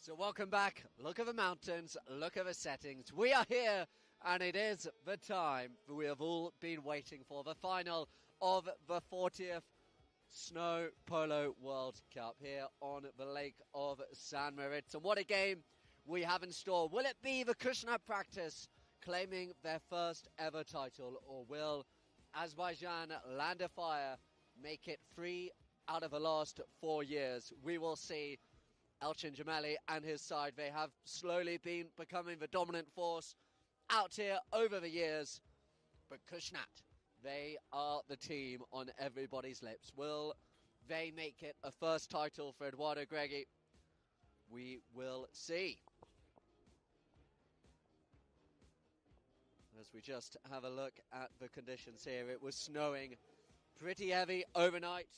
So welcome back. Look at the mountains, look at the settings. We are here, and it is the time we have all been waiting for. The final of the 40th Snow Polo World Cup here on the Lake of San Moritz. And what a game we have in store. Will it be the Kushner practice claiming their first ever title, or will Azerbaijan Land of Fire make it 3 out of the last 4 years? We will see. Elchin Jamali and his side, they have slowly been becoming the dominant force out here over the years. But Kushnat, they are the team on everybody's lips. Will they make it a first title for Eduardo Greggi? We will see. As we just have a look at the conditions here, it was snowing pretty heavy overnight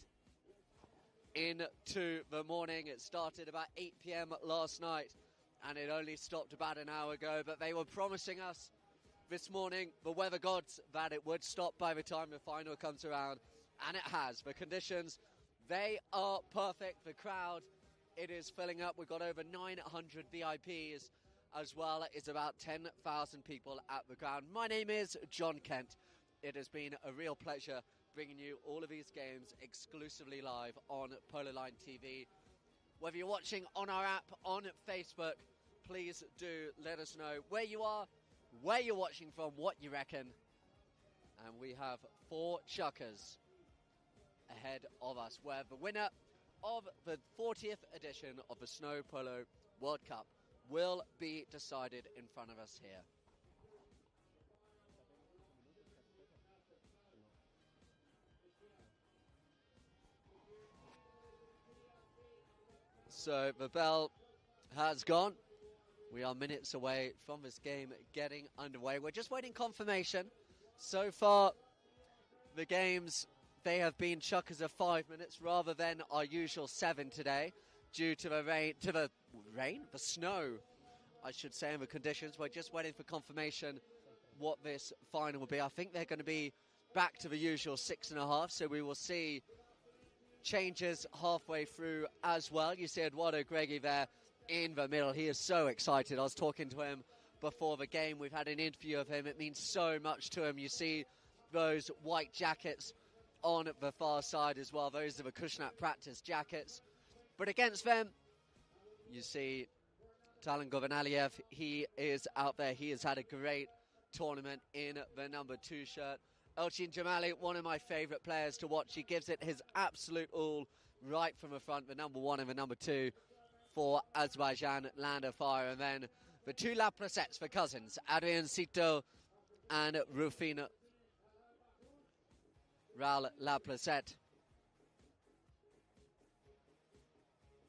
into the morning. It started about 8 p.m. last night, and it only stopped about an hour ago. But they were promising us this morning, the weather gods, that it would stop by the time the final comes around, and it has. The conditions, they are perfect. The crowd, it is filling up. We've got over 900 VIPs as well. It's about 10,000 people at the ground. My name is John Kent. It has been a real pleasure bringing you all of these games exclusively live on Polo Line TV. Whether you're watching on our app, on Facebook, please do let us know where you are, where you're watching from, what you reckon. And we have 4 chukkers ahead of us, where the winner of the 40th edition of the Snow Polo World Cup will be decided in front of us here. So the bell has gone. We are minutes away from this game getting underway. We're just waiting confirmation. So far, the games, they have been chukkers of 5 minutes rather than our usual 7 today, due to the snow, I should say, and the conditions. We're just waiting for confirmation what this final will be. I think they're going to be back to the usual 6.5, so we will see changes halfway through as well. You see Eduardo Greggi there in the middle. He is so excited. I was talking to him before the game. We've had an interview of him. It means so much to him. You see those white jackets on the far side as well. Those are the Kushnat practice jackets. But against them, you see Talan Govanaliev. He is out there. He has had a great tournament in the number 2 shirt. Elchin Jamali, one of my favourite players to watch. He gives it his absolute all right from the front, the number 1 and the number 2 for Azerbaijan Land of Fire. And then the 2 Laplacets for cousins, Adrian Cito and Rufina Raul Laplacet.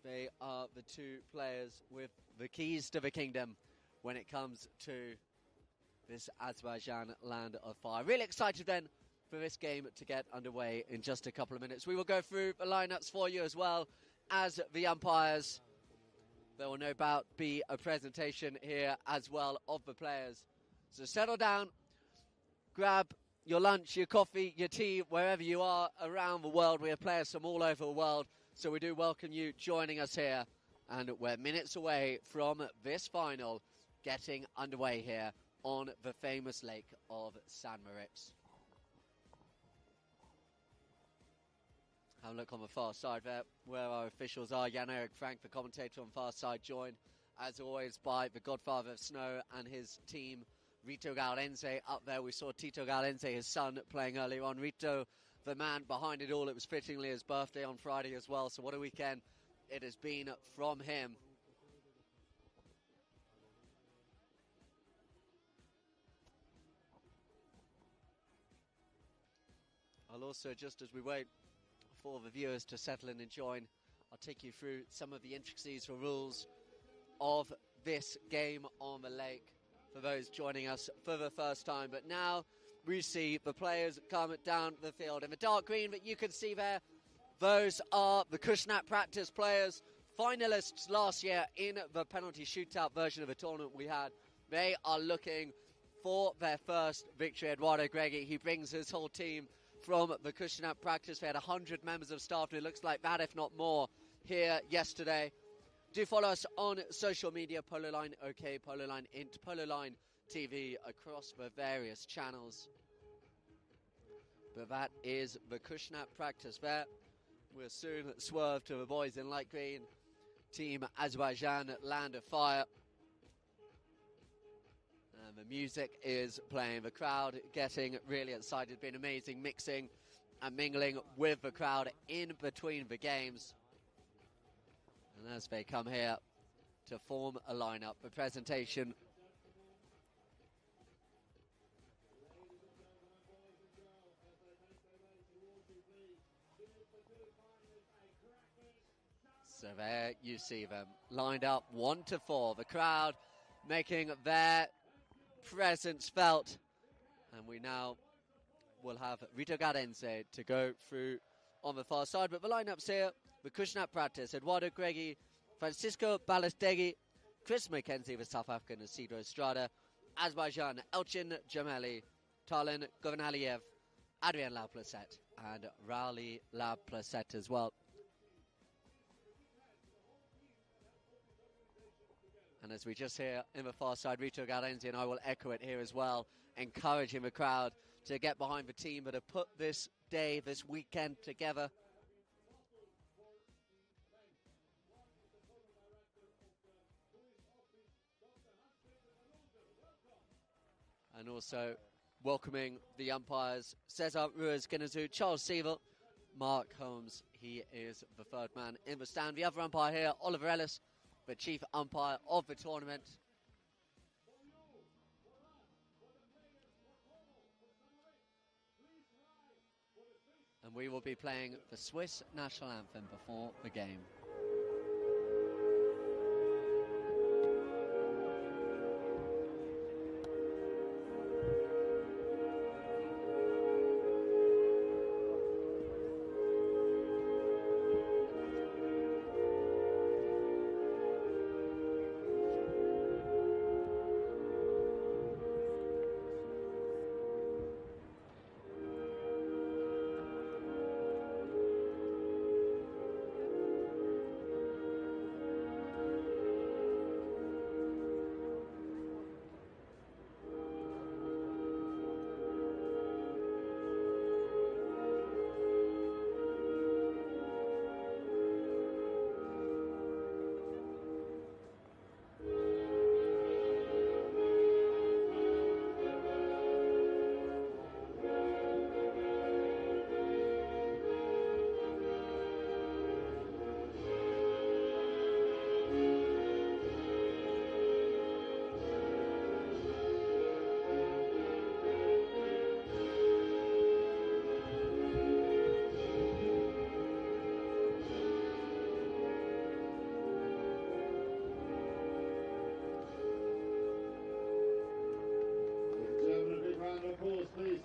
They are the 2 players with the keys to the kingdom when it comes to this Azerbaijan Land of Fire. Really excited then for this game to get underway in just a couple of minutes. We will go through the lineups for you as well as the umpires. There will no doubt be a presentation here as well of the players. So settle down, grab your lunch, your coffee, your tea, wherever you are around the world. We have players from all over the world, so we do welcome you joining us here. And we're minutes away from this final getting underway here on the famous lake of San Moritz. Have a look on the far side there where our officials are. Jan-Erik Frank, the commentator on far side, joined as always by the godfather of snow and his team, Rito Gaudense. Up there we saw Tito Gaudense, his son, playing earlier on. Rito, the man behind it all. It was fittingly his birthday on Friday as well, so what a weekend it has been from him. I'll also, just as we wait for the viewers to settle in and join, I'll take you through some of the intricacies or rules of this game on the lake for those joining us for the first time. But now we see the players come down the field in the dark green that you can see there. Those are the Kushnat practice players, finalists last year in the penalty shootout version of the tournament we had. They are looking for their first victory. Eduardo Greggi, he brings his whole team from the Kushnat practice. We had 100 members of staff, and it looks like that, if not more, here yesterday. Do follow us on social media, Polo Line OK, Polo Line Int, Polo Line TV, across the various channels. But that is the Kushnap practice there. We'll soon swerve to the boys in light green. Team Azerbaijan, Land of Fire. And the music is playing. The crowd getting really excited. It's been amazing mixing and mingling with the crowd in between the games. And as they come here to form a lineup, the presentation so there you see them lined up 1 to 4. The crowd making their presence felt. And we now will have Rito Garenze to go through on the far side. But the lineups here, the Kushnap practice, Eduardo Greggi, Francisco Balestegui, Chris McKenzie with South African, Isidro Estrada, Azerbaijan, Elchin Jameli, Tallinn Govanaliev, Adrien Laplacette, and Rally Laplacette as well. And as we just hear in the far side, Rito Garenzi, and I will echo it here as well, encouraging the crowd to get behind the team that have put this day, this weekend together. And also welcoming the umpires, Cesar Ruiz-Guineazú, Charles Seville, Mark Holmes. He is the third man in the stand. The other umpire here, Oliver Ellis, the chief umpire of the tournament. And we will be playing the Swiss national anthem before the game.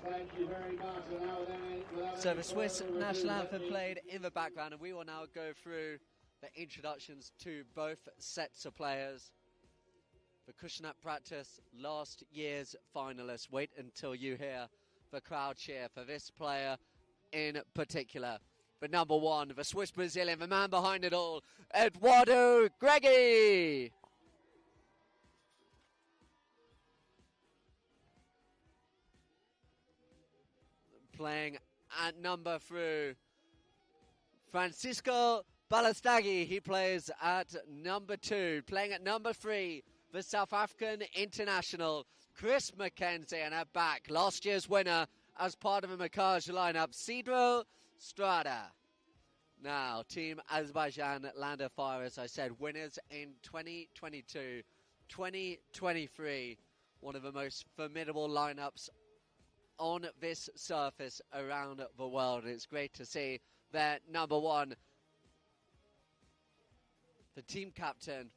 Thank you very much. So the Swiss national anthem played in the background, and we will now go through the introductions to both sets of players. The Kushnap practice, last year's finalists. Wait until you hear the crowd cheer for this player in particular. The number one, the Swiss Brazilian, the man behind it all, Eduardo Greggi. Playing at number 3, Francisco Balestegui. He plays at number 2. Playing at number 3, the South African international, Chris McKenzie. And at back, last year's winner as part of a Macaj lineup, Isidro Estrada. Now, Team Azerbaijan, Land of Fire, as I said, winners in 2022, 2023. One of the most formidable lineups on this surface around the world. It's great to see their number 1, the team captain,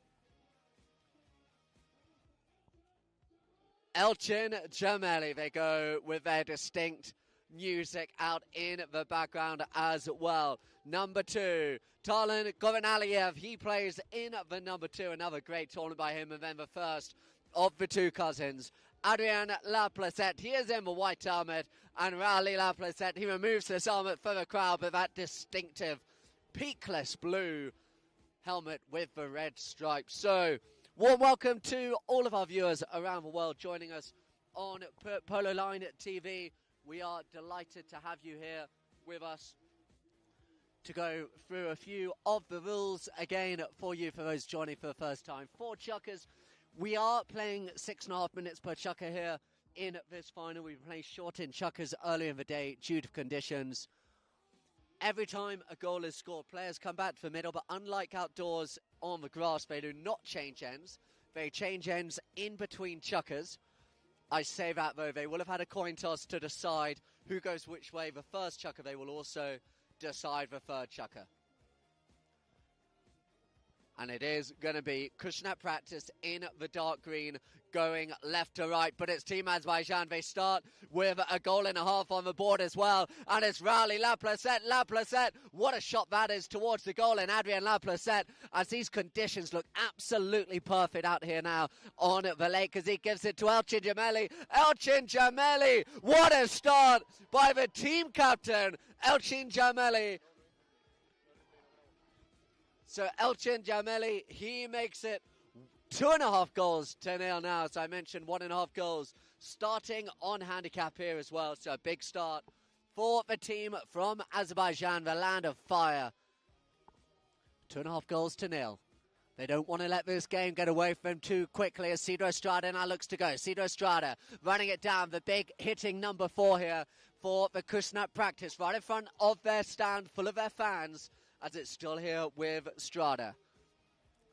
Elchin Jameli. They go with their distinct music out in the background as well. Number 2, Tallinn Govanaliev. He plays in the number 2. Another great tournament by him. And then the first of the two cousins, Adrien Laplacette. He is in the white helmet, and Rally Laplacette, he removes this helmet for the crowd with that distinctive peakless blue helmet with the red stripes. So, warm welcome to all of our viewers around the world joining us on Polo Line TV. We are delighted to have you here with us to go through a few of the rules again for you, for those joining for the first time. For chukkers, we are playing 6.5 minutes per chukker here in this final. We've been playing short-in chukkers earlier in the day due to conditions. Every time a goal is scored, players come back to the middle, but unlike outdoors on the grass, they do not change ends. They change ends in between chukkers. I say that, though, they will have had a coin toss to decide who goes which way the first chukker. They will also decide the third chukker. And it is going to be Kushnat Practice in the dark green, going left to right. But it's Team Azerbaijan. They start with a goal and a half on the board as well. And it's Rally Laplacette. Laplacette, what a shot that is towards the goal. And Adrian Laplacette, as these conditions look absolutely perfect out here now on the lake, as he gives it to Elchin Jameli. Elchin Jameli, what a start by the team captain, Elchin Jameli. So Elchin Jameli, he makes it 2.5 goals to nil now. As I mentioned, 1.5 goals starting on handicap here as well. So a big start for the team from Azerbaijan, the land of fire. 2.5 goals to nil. They don't want to let this game get away from them too quickly as Cedro Estrada now looks to go. Cedro Estrada running it down, the big hitting number 4 here for the Kushnat Practice, right in front of their stand full of their fans, as it's still here with Strada.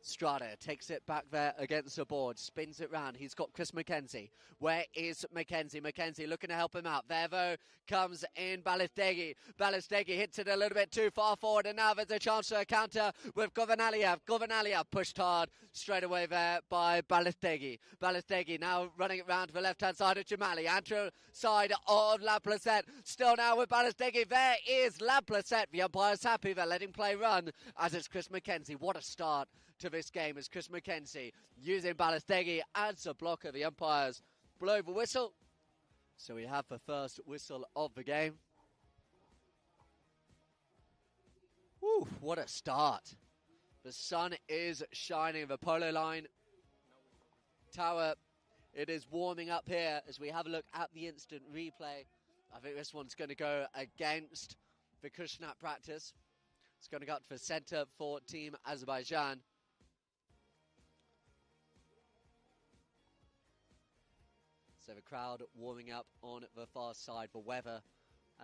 Strada takes it back there against the board, spins it round. He's got Chris McKenzie. Where is McKenzie? McKenzie looking to help him out. There, though, comes in Balistegi. Balistegi hits it a little bit too far forward, and now there's a chance for a counter with Govanaliev. Govanaliev pushed hard straight away there by Balistegi. Balistegi now running it round to the left-hand side of Jamali. Andrew side of Laplacette. Still now with Balistegi. There is Laplacette. The umpire's happy. They're letting play run as it's Chris McKenzie. What a start to this game as Chris McKenzie using Balistegi as a blocker. The umpires blow the whistle. So we have the first whistle of the game. Woo, what a start. The sun is shining. The Polo Line tower, it is warming up here as we have a look at the instant replay. I think this one's going to go against the Kushnat Practice. It's going to go up to the center for Team Azerbaijan. So the crowd warming up on the far side. The weather,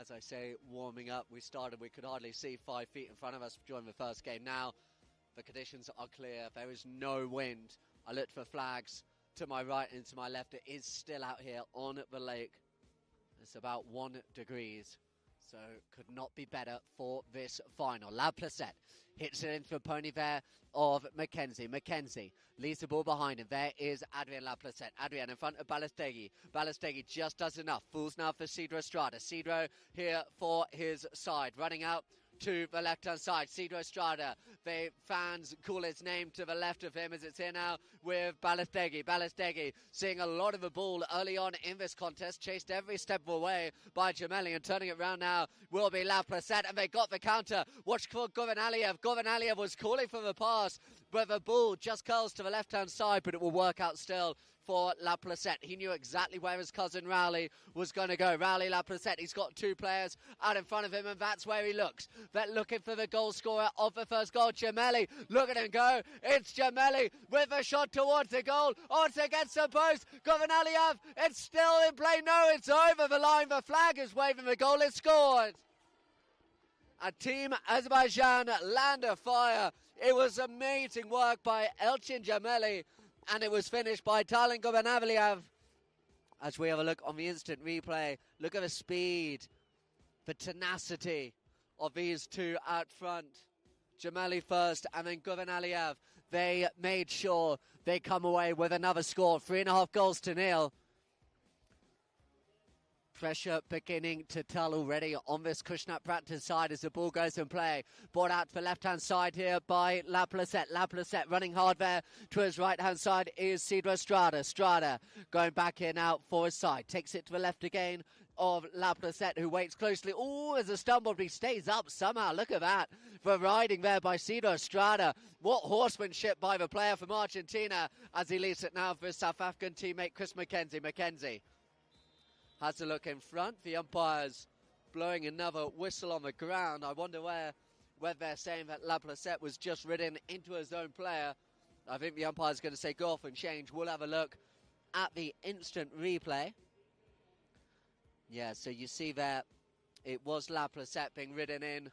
as I say, warming up. We could hardly see 5 feet in front of us during the first game. Now the conditions are clear. There is no wind. I looked for flags to my right and to my left. It is still out here on the lake. It's about 1 degree. So could not be better for this final. Laplacette hits it into the pony there of McKenzie. McKenzie leaves the ball behind him. There is Adrian Laplacette. Adrian in front of Balistegi. Balistegi just does enough. Fools now for Cedro Estrada. Cedro here for his side. Running out to the left-hand side. Cedro Estrada. The fans call his name to the left of him as it's here now with Balistegi. Balistegi seeing a lot of the ball early on in this contest. Chased every step of the way by Jameli, and turning it around now will be Laplacette, and they got the counter. Watch for Govanaliev. Govanaliev was calling for the pass, but the ball just curls to the left-hand side, but it will work out still for Laplacette. He knew exactly where his cousin Rowley was going to go. Rowley Laplacette, he's got 2 players out in front of him, and that's where he looks. They're looking for the goal scorer of the first goal, Jameli. Look at him go. It's Jameli with a shot towards the goal. Odds against the post. Govanaliev, it's still in play. No, it's over the line. The flag is waving. The goal is scored. A Team Azerbaijan, land of fire. It was amazing work by Elchin Jameli, and it was finished by Talin Govanaliev. As we have a look on the instant replay, look at the speed, the tenacity of these two out front. Jameli first and then Govanaliev. They made sure they come away with another score, 3.5 goals to nil. Pressure beginning to tell already on this Kushnat Practice side as the ball goes in play. Brought out to the left-hand side here by Laplacette. Laplacette running hard there. To his right-hand side is Cedro Estrada. Estrada going back in out for his side. Takes it to the left again of La Placette, who waits closely. Oh, as a stumble, but he stays up somehow. Look at that. For riding there by Cedar Estrada. What horsemanship by the player from Argentina as he leads it now for his South African teammate Chris Mackenzie. Mackenzie has a look in front. The umpire's blowing another whistle on the ground. I wonder whether they're saying that La Placette was just ridden into his own player. I think the umpire's going to say go off and change. We'll have a look at the instant replay. Yeah, so you see there, it was La Placette being ridden in,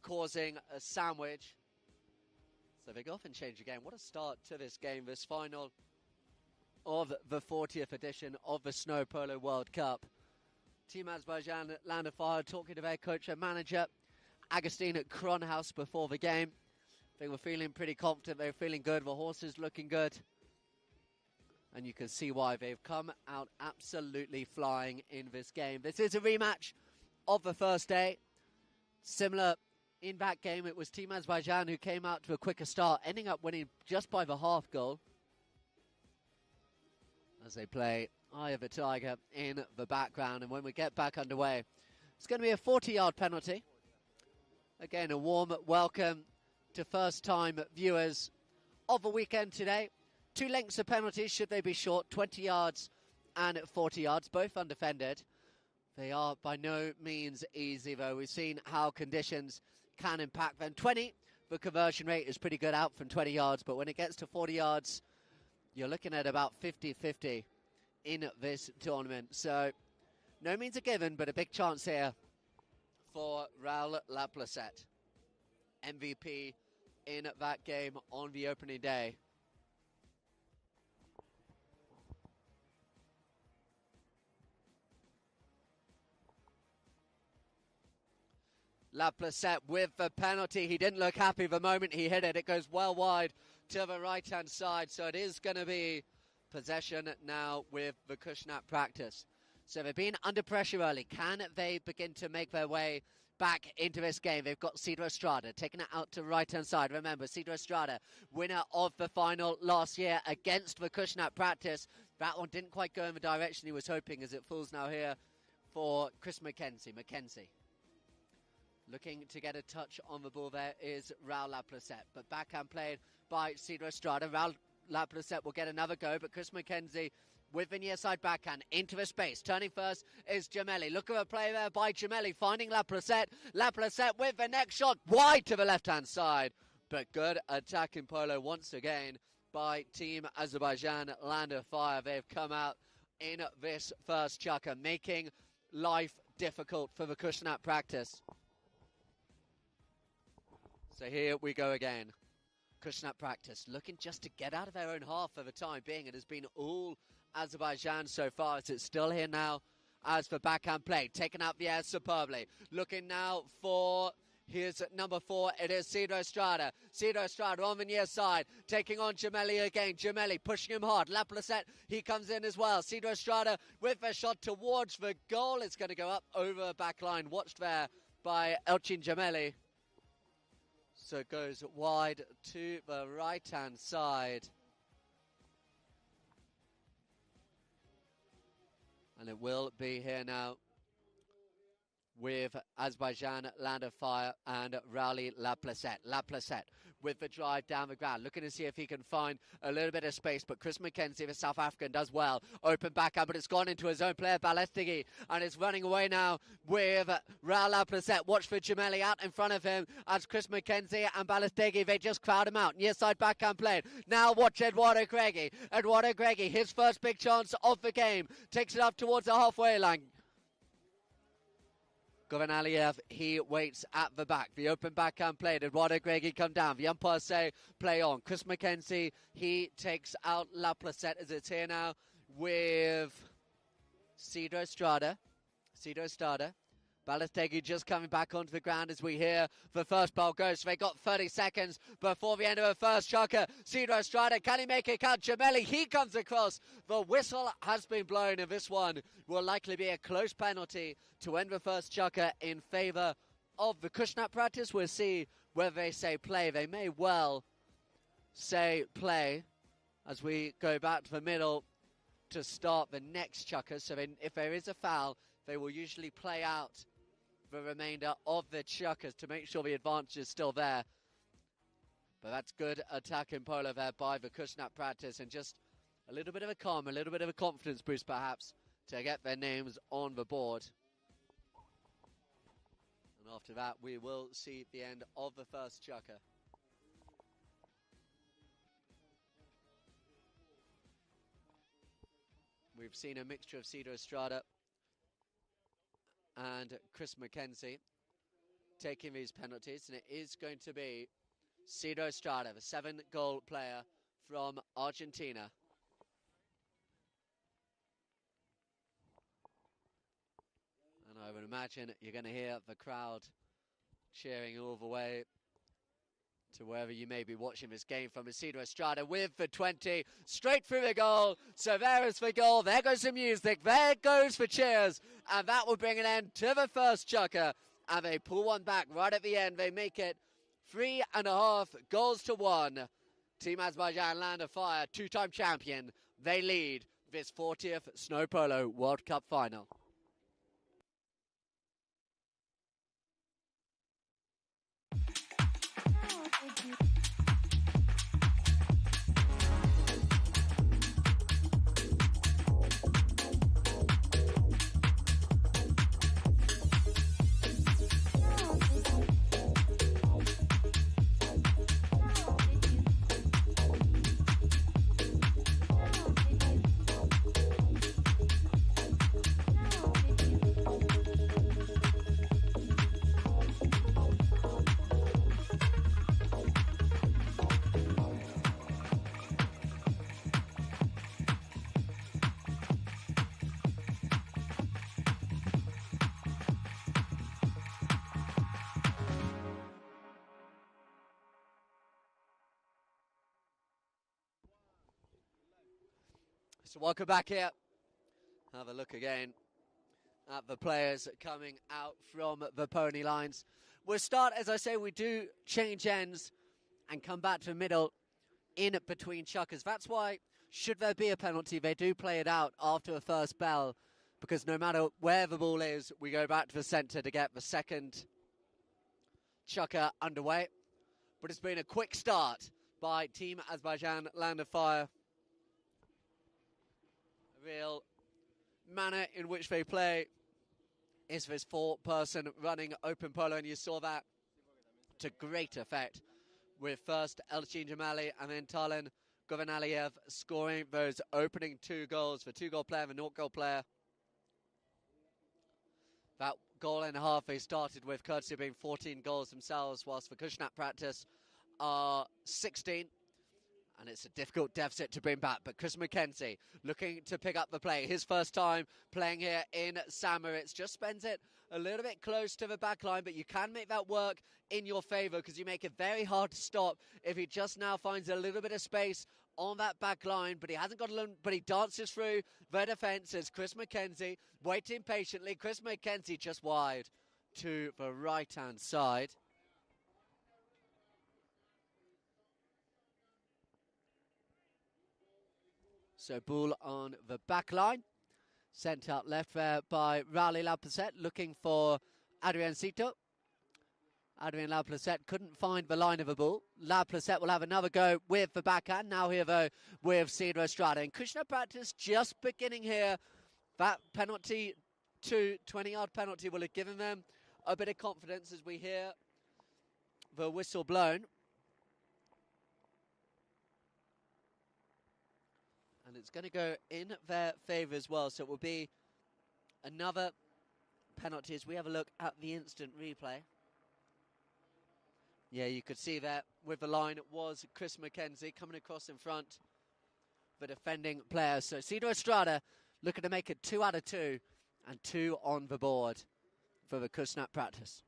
causing a sandwich. So they go off and change again. What a start to this game, this final of the 40th edition of the Snow Polo World Cup. Team Azerbaijan Land of Fire talking to their coach and manager, Agustin Kronhaus, before the game. They were feeling pretty confident, they were feeling good, the horses looking good. And you can see why they've come out absolutely flying in this game. This is a rematch of the first day. Similar in that game, it was Team Azerbaijan who came out to a quicker start, ending up winning just by the half goal. As they play Eye of the Tiger in the background. And when we get back underway, it's going to be a 40-yard penalty. Again, a warm welcome to first-time viewers of the weekend today. 2 lengths of penalties, should they be short, 20 yards and 40 yards, both undefended. They are by no means easy, though. We've seen how conditions can impact them. 20, the conversion rate is pretty good out from 20 yards, but when it gets to 40 yards, you're looking at about 50-50 in this tournament. So, no means a given, but a big chance here for Raoul La Placette, MVP in that game on the opening day. La Placette with the penalty. He didn't look happy the moment he hit it. It goes well wide to the right-hand side. So it is going to be possession now with the Kushnat practice. So they've been under pressure early. Can they begin to make their way back into this game? They've got Cedar Estrada taking it out to right-hand side. Remember, Cedar Estrada, winner of the final last year against the Kushnat practice. That one didn't quite go in the direction he was hoping, as it falls now here for Chris Mackenzie. Looking to get a touch on the ball there is Raoul La Placette. But backhand played by Cedar Estrada. Raoul La Placette will get another go, but Chris Mackenzie with the near side backhand into the space. Turning first is Gemelli. Look at the play there by Gemelli, finding La Placette. La Placette with the next shot wide to the left-hand side. But good attack in Polo once again by Team Azerbaijan Land of Fire. They've come out in this first chukker, making life difficult for the Kushnat practice. So here we go again. Kushnat practice looking just to get out of their own half for the time being. It has been all Azerbaijan so far, as it's still here now as for backhand play. Taken out the air superbly. Looking now for, here's number 4. It is Cedar Estrada. Cedar Estrada on the near side. Taking on Gemelli again. Gemelli pushing him hard. La Placette, he comes in as well. Cedar Estrada with a shot towards the goal. It's going to go up over the back line. Watched there by Elchin Gemelli. So it goes wide to the right-hand side. And it will be here now with Azerbaijan Land of Fire and Raoul La Placette. La Placette with the drive down the ground, looking to see if he can find a little bit of space, but Chris Mackenzie, the South African, does well. Open backhand, but it's gone into his own player, Balestigui, and is running away now with Raoul La Placette. Watch for Gemelli out in front of him as Chris Mackenzie and Balestigui, they just crowd him out. Near side backhand played. Now watch Eduardo Greggy. Eduardo Greggy, his first big chance of the game, takes it up towards the halfway line. Goran Aliyev, he waits at the back. The open backhand played. Eduardo Greggy come down. The umpires say play on. Chris Mackenzie, he takes out La Placette as it's here now with Cedar Estrada. Balestigui just coming back onto the ground as we hear the first ball go. So they got 30 seconds before the end of the first chukker. Cedar Estrada, can he make it count? Gemelli, he comes across. The whistle has been blown, and this one will likely be a close penalty to end the first chukker in favour of the Kushnat practice. We'll see whether they say play. They may well say play as we go back to the middle to start the next chukker. So if there is a foul, they will usually play out the remainder of the chukkers to make sure the advantage is still there. But that's good attack in Polo there by the Kushnat practice, and just a little bit of a calm, a little bit of a confidence boost perhaps to get their names on the board. And after that, we will see the end of the first chukker. We've seen a mixture of Cedar Estrada and Chris McKenzie taking these penalties, and it is going to be Cedar Estrada, the 7-goal player from Argentina. And I would imagine you're going to hear the crowd cheering all the way to wherever you may be watching this game from. Cedar Estrada with the 20, straight through the goal. So there is the goal, there goes the music, there goes the cheers, and that will bring an end to the first chukker. And they pull one back right at the end. They make it 3.5 goals to 1. Team Azerbaijan Land of Fire, 2-time champion. They lead this 40th Snow Polo World Cup final. So welcome back here. Have a look again at the players coming out from the pony lines. We'll start, as I say, we do change ends and come back to the middle in between chukkers. That's why, should there be a penalty, they do play it out after the first bell, because no matter where the ball is, we go back to the centre to get the second chukker underway. But it's been a quick start by Team Azerbaijan Land of Fire. Real manner in which they play is this 4-person running open polo, and you saw that to great effect with first Elchin Jamali and then Talen Govanaliev scoring those opening 2 goals. The 2-goal player and the 0-goal player. That goal and a half they started with, courtesy of being 14 goals themselves, whilst the Kushnat practice are 16. And it's a difficult deficit to bring back. But Chris McKenzie looking to pick up the play. His first time playing here in St. Moritz. Just spends it a little bit close to the back line, but you can make that work in your favour, because you make it very hard to stop if he just now finds a little bit of space on that back line. But he hasn't got a, but he dances through the defence as Chris McKenzie waiting patiently. Chris McKenzie just wide to the right-hand side. So ball on the back line. Sent out left there by Raleigh Laplacette, looking for Adrien Cito. Adrien Laplacette couldn't find the line of the ball. Laplacette will have another go with the backhand. Now here, though, with Cedar Estrada. And Kushnat practice just beginning here. That penalty, 20-yard penalty, will have given them a bit of confidence as we hear the whistle blown. And it's going to go in their favour as well. So it will be another penalty as we have a look at the instant replay. Yeah, you could see that with the line it was Chris McKenzie coming across in front, the defending player. So Cedar Estrada looking to make it 2 out of 2 and 2 on the board for the Kushnat practice.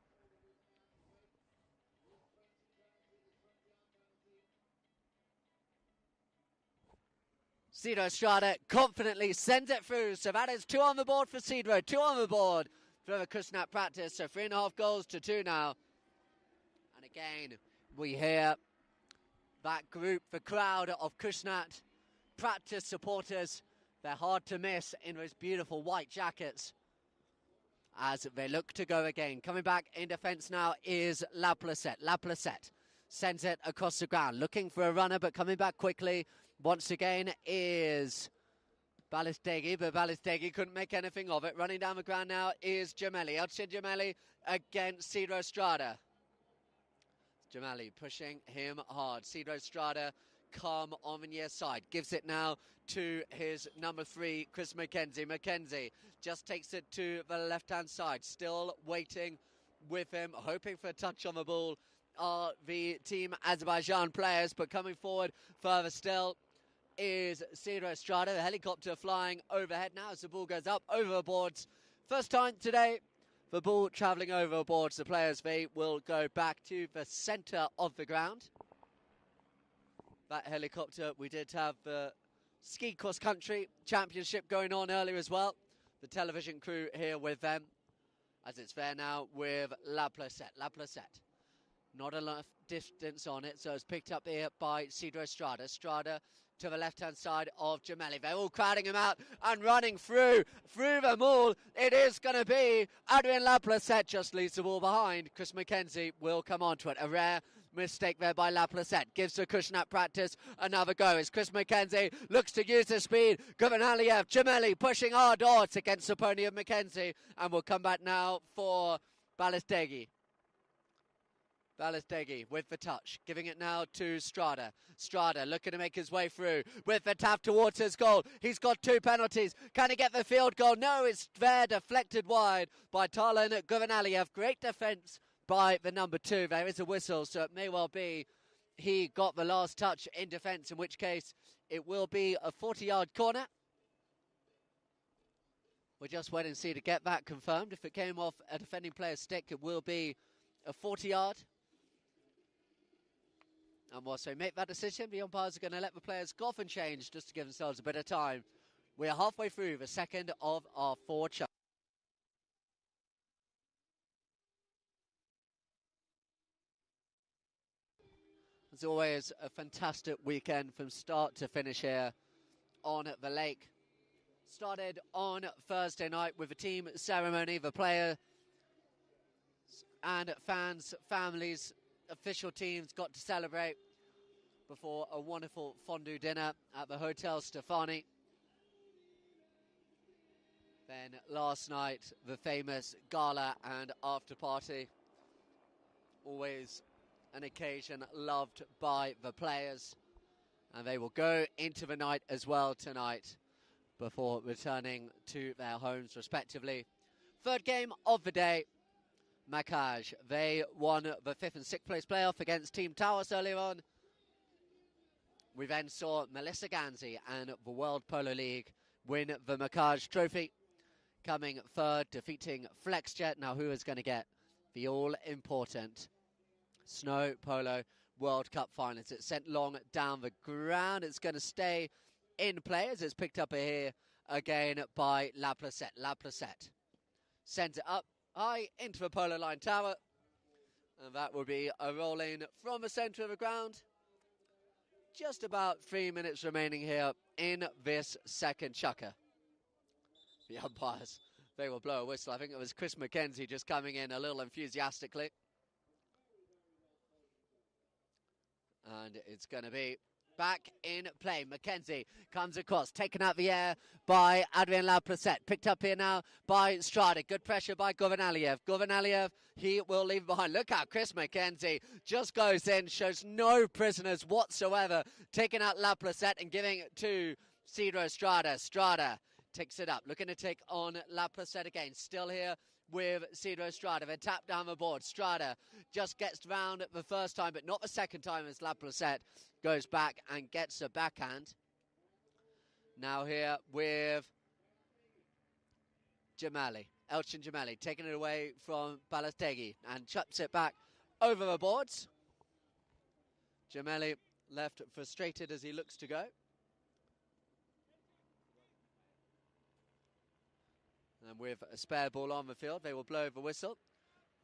Cedar Estrada confidently sends it through. So that is 2 on the board for Cedar, 2 on the board for the Kushnat practice. So 3.5 goals to 2 now. And again, we hear that group, the crowd of Kushnat practice supporters. They're hard to miss in those beautiful white jackets. as they look to go again. Coming back in defence now is La Placette. La Placette sends it across the ground, looking for a runner, but coming back quickly once again is Balestegui, but Balestegui couldn't make anything of it. Running down the ground now is Gemelli. Elchin Gemelli against Cedro Strada. Gemelli pushing him hard. Cedro Strada calm on the near side. Gives it now to his number 3, Chris McKenzie. McKenzie just takes it to the left-hand side. Still waiting with him, hoping for a touch on the ball are the Team Azerbaijan players, but coming forward further still is Cedro Strada. The helicopter flying overhead now as the ball goes up over the boards. First time today, the ball travelling over the boards. The players, they will go back to the centre of the ground. That helicopter, we did have the ski cross-country championship going on earlier as well. The television crew here with them, as it's there now with La Placette. La Placette, not enough distance on it, so it's picked up here by Cedro Strada. Strada to the left-hand side of Gemelli. They're all crowding him out and running through them all. It is going to be Adrien La Placette just leaves the ball behind. Chris McKenzie will come on to it. A rare mistake there by La Placette. Gives the cushion at practice another go as Chris McKenzie looks to use the speed. Govanaliev, Gemelli pushing hard odds against the pony of McKenzie, and will come back now for Balestegui. Balestegui with the touch, giving it now to Strada. Strada looking to make his way through with the tap towards his goal. He's got 2 penalties. Can he get the field goal? No, it's there, deflected wide by Tarlan Govanaliev. Great defence by the number 2. There is a whistle, so it may well be he got the last touch in defence, in which case it will be a 40-yard corner. We'll just wait and see to get that confirmed. If it came off a defending player's stick, it will be a 40-yard. And whilst they make that decision, the umpires are going to let the players go off and change just to give themselves a bit of time. We are halfway through the second of our 4 chukkers. As always, a fantastic weekend from start to finish here on the lake. Started on Thursday night with a team ceremony. The players and fans, families, official teams got to celebrate before a wonderful fondue dinner at the Hotel Stefani. Then last night, the famous gala and after party. Always an occasion loved by the players. And they will go into the night as well tonight before returning to their homes respectively. Third game of the day. Macaj, they won the 5th and 6th place playoff against Team Taos earlier on. We then saw Melissa Ganzi and the World Polo League win the Macaj Trophy, coming third, defeating FlexJet. Now who is going to get the all-important Snow Polo World Cup finals? It's sent long down the ground. It's going to stay in play as it's picked up here again by La Placette. La Placette sends it up high into the polo line tower, and that will be a roll-in from the centre of the ground. Just about 3 minutes remaining here in this second chukker. The umpires, they will blow a whistle. I think it was Chris McKenzie just coming in a little enthusiastically. And it's going to be back in play. McKenzie comes across, taken out the air by Adrien La Placette. Picked up here now by Strada. Good pressure by Govanaliev. Govanaliev, he will leave behind. Look how Chris McKenzie just goes in, shows no prisoners whatsoever. Taking out La Placette and giving it to Cedro Strada. Strada takes it up, looking to take on La Placette again. Still here with Cedro Strada. Then tap down the board. Strada just gets round the first time, but not the second time as La Placette goes back and gets a backhand. Now here with Gemelli. Elchin Gemelli taking it away from Balestegui and chucks it back over the boards. Gemelli left frustrated as he looks to go. And with a spare ball on the field, they will blow the whistle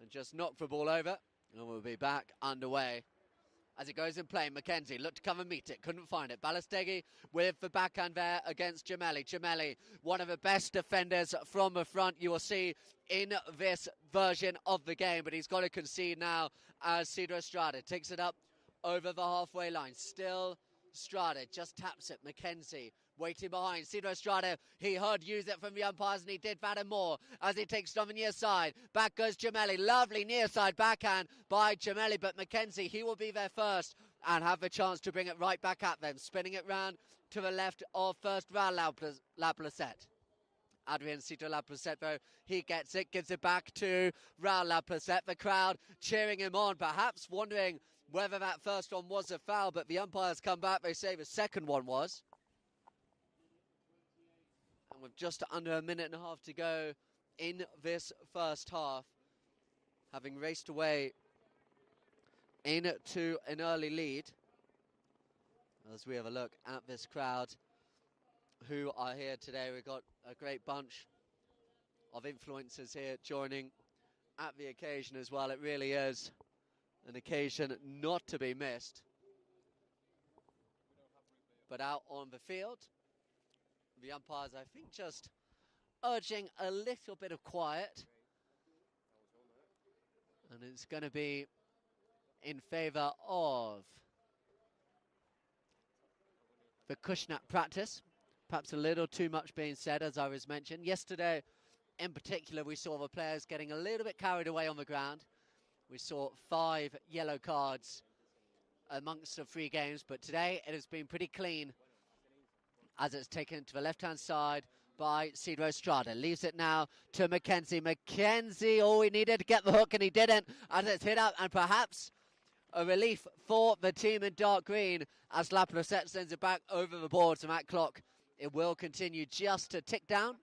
and just knock the ball over. And we'll be back underway as it goes in play. Mackenzie looked to come and meet it, couldn't find it. Balestegi with the backhand there against Gemelli. Gemelli, one of the best defenders from the front you will see in this version of the game, but he's got to concede now as Cedro Estrada takes it up over the halfway line. Still Estrada just taps it. Mackenzie waiting behind. Cedro Estrada, he heard use it from the umpires, and he did that and more as he takes it on the near side. Back goes Gemelli. Lovely near side backhand by Gemelli, but Mackenzie, he will be there first and have the chance to bring it right back at them. Spinning it round to the left of first Raul Laplacette. Adrien Cedro Laplacette, though, he gets it, gives it back to Raul Laplacette. The crowd cheering him on, perhaps wondering whether that first one was a foul, but the umpires come back. They say the second one was. And with just under a minute and a half to go in this first half, having raced away into an early lead, as we have a look at this crowd who are here today. We've got a great bunch of influencers here joining at the occasion as well. It really is an occasion not to be missed. But out on the field, the umpires, I think, just urging a little bit of quiet. And it's going to be in favour of the Kushnap practice. Perhaps a little too much being said, as I was mentioned. Yesterday, in particular, we saw the players getting a little bit carried away on the ground. We saw 5 yellow cards amongst the 3 games, but today it has been pretty clean as it's taken to the left-hand side by Cedro Estrada. Leaves it now to Mackenzie. Mackenzie, all he needed to get the hook, and he didn't, as it's hit up, and perhaps a relief for the team in dark green as Laplacette sends it back over the boards, and that clock, it will continue just to tick down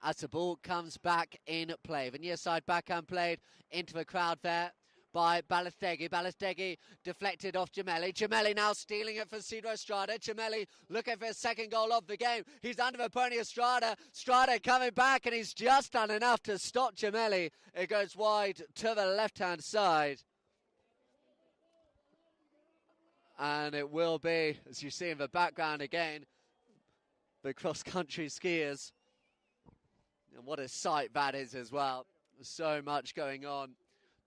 as the ball comes back in play. The near side backhand played into the crowd there by Balestegi. Balestegi deflected off Gemelli. Gemelli now stealing it for Cedro Estrada. Gemelli looking for his second goal of the game. He's under the pony Estrada. Estrada coming back, and he's just done enough to stop Gemelli. It goes wide to the left-hand side. And it will be, as you see in the background again, the cross-country skiers. And what a sight that is as well. So much going on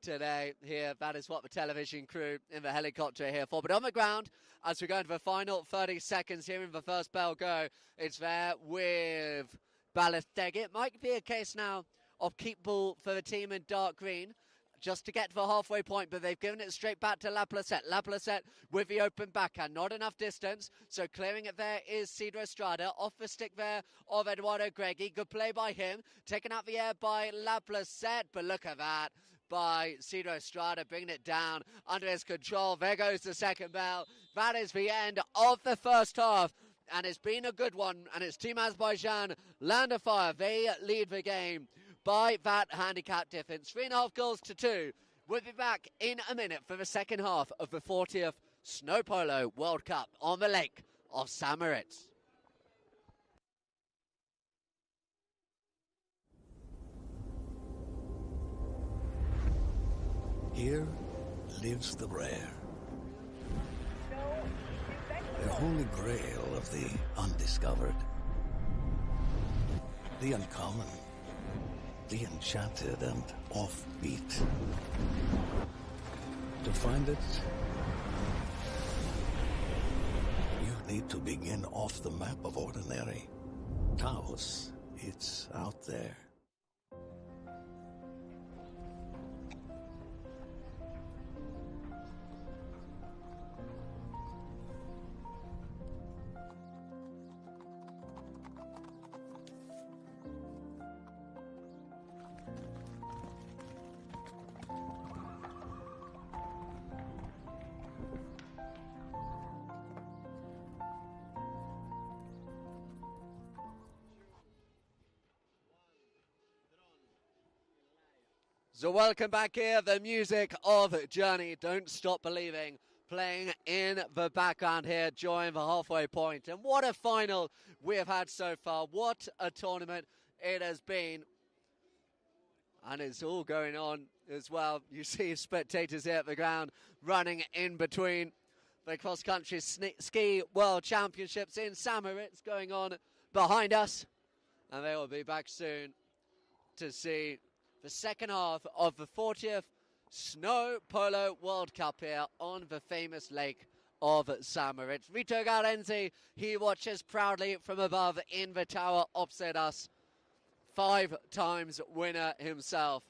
today here. That is what the television crew in the helicopter are here for. But on the ground, as we go into the final 30 seconds here in the first bell go, it's there with Balestegi. It might be a case now of keep ball for the team in dark green, just to get to the halfway point, but they've given it straight back to Laplacette. Laplacette with the open backhand. Not enough distance, so clearing it there is Cedro Estrada. Off the stick there of Eduardo Greggy. Good play by him. Taken out the air by Laplacette, but look at that by Cedro Estrada, bringing it down under his control. There goes the second bell. That is the end of the first half, and it's been a good one, and it's Team Azerbaijan land of fire. They lead the game by that handicap difference. 3.5 goals to 2. We'll be back in a minute for the second half of the 40th Snow Polo World Cup on the lake of St. Moritz. Here lives the rare, the holy grail of the undiscovered, the uncommon, the enchanted and offbeat. To find it, you need to begin off the map of ordinary. Taos, it's out there. So welcome back here, the music of Journey, Don't Stop Believing, playing in the background here during the halfway point. And what a final we have had so far. What a tournament it has been. And it's all going on as well. You see spectators here at the ground running in between the cross-country ski world championships in St. Moritz going on behind us. And they will be back soon to see the second half of the 40th Snow Polo World Cup here on the famous lake of St. Moritz. Vito Garenzi, he watches proudly from above in the tower opposite us. 5 times winner himself.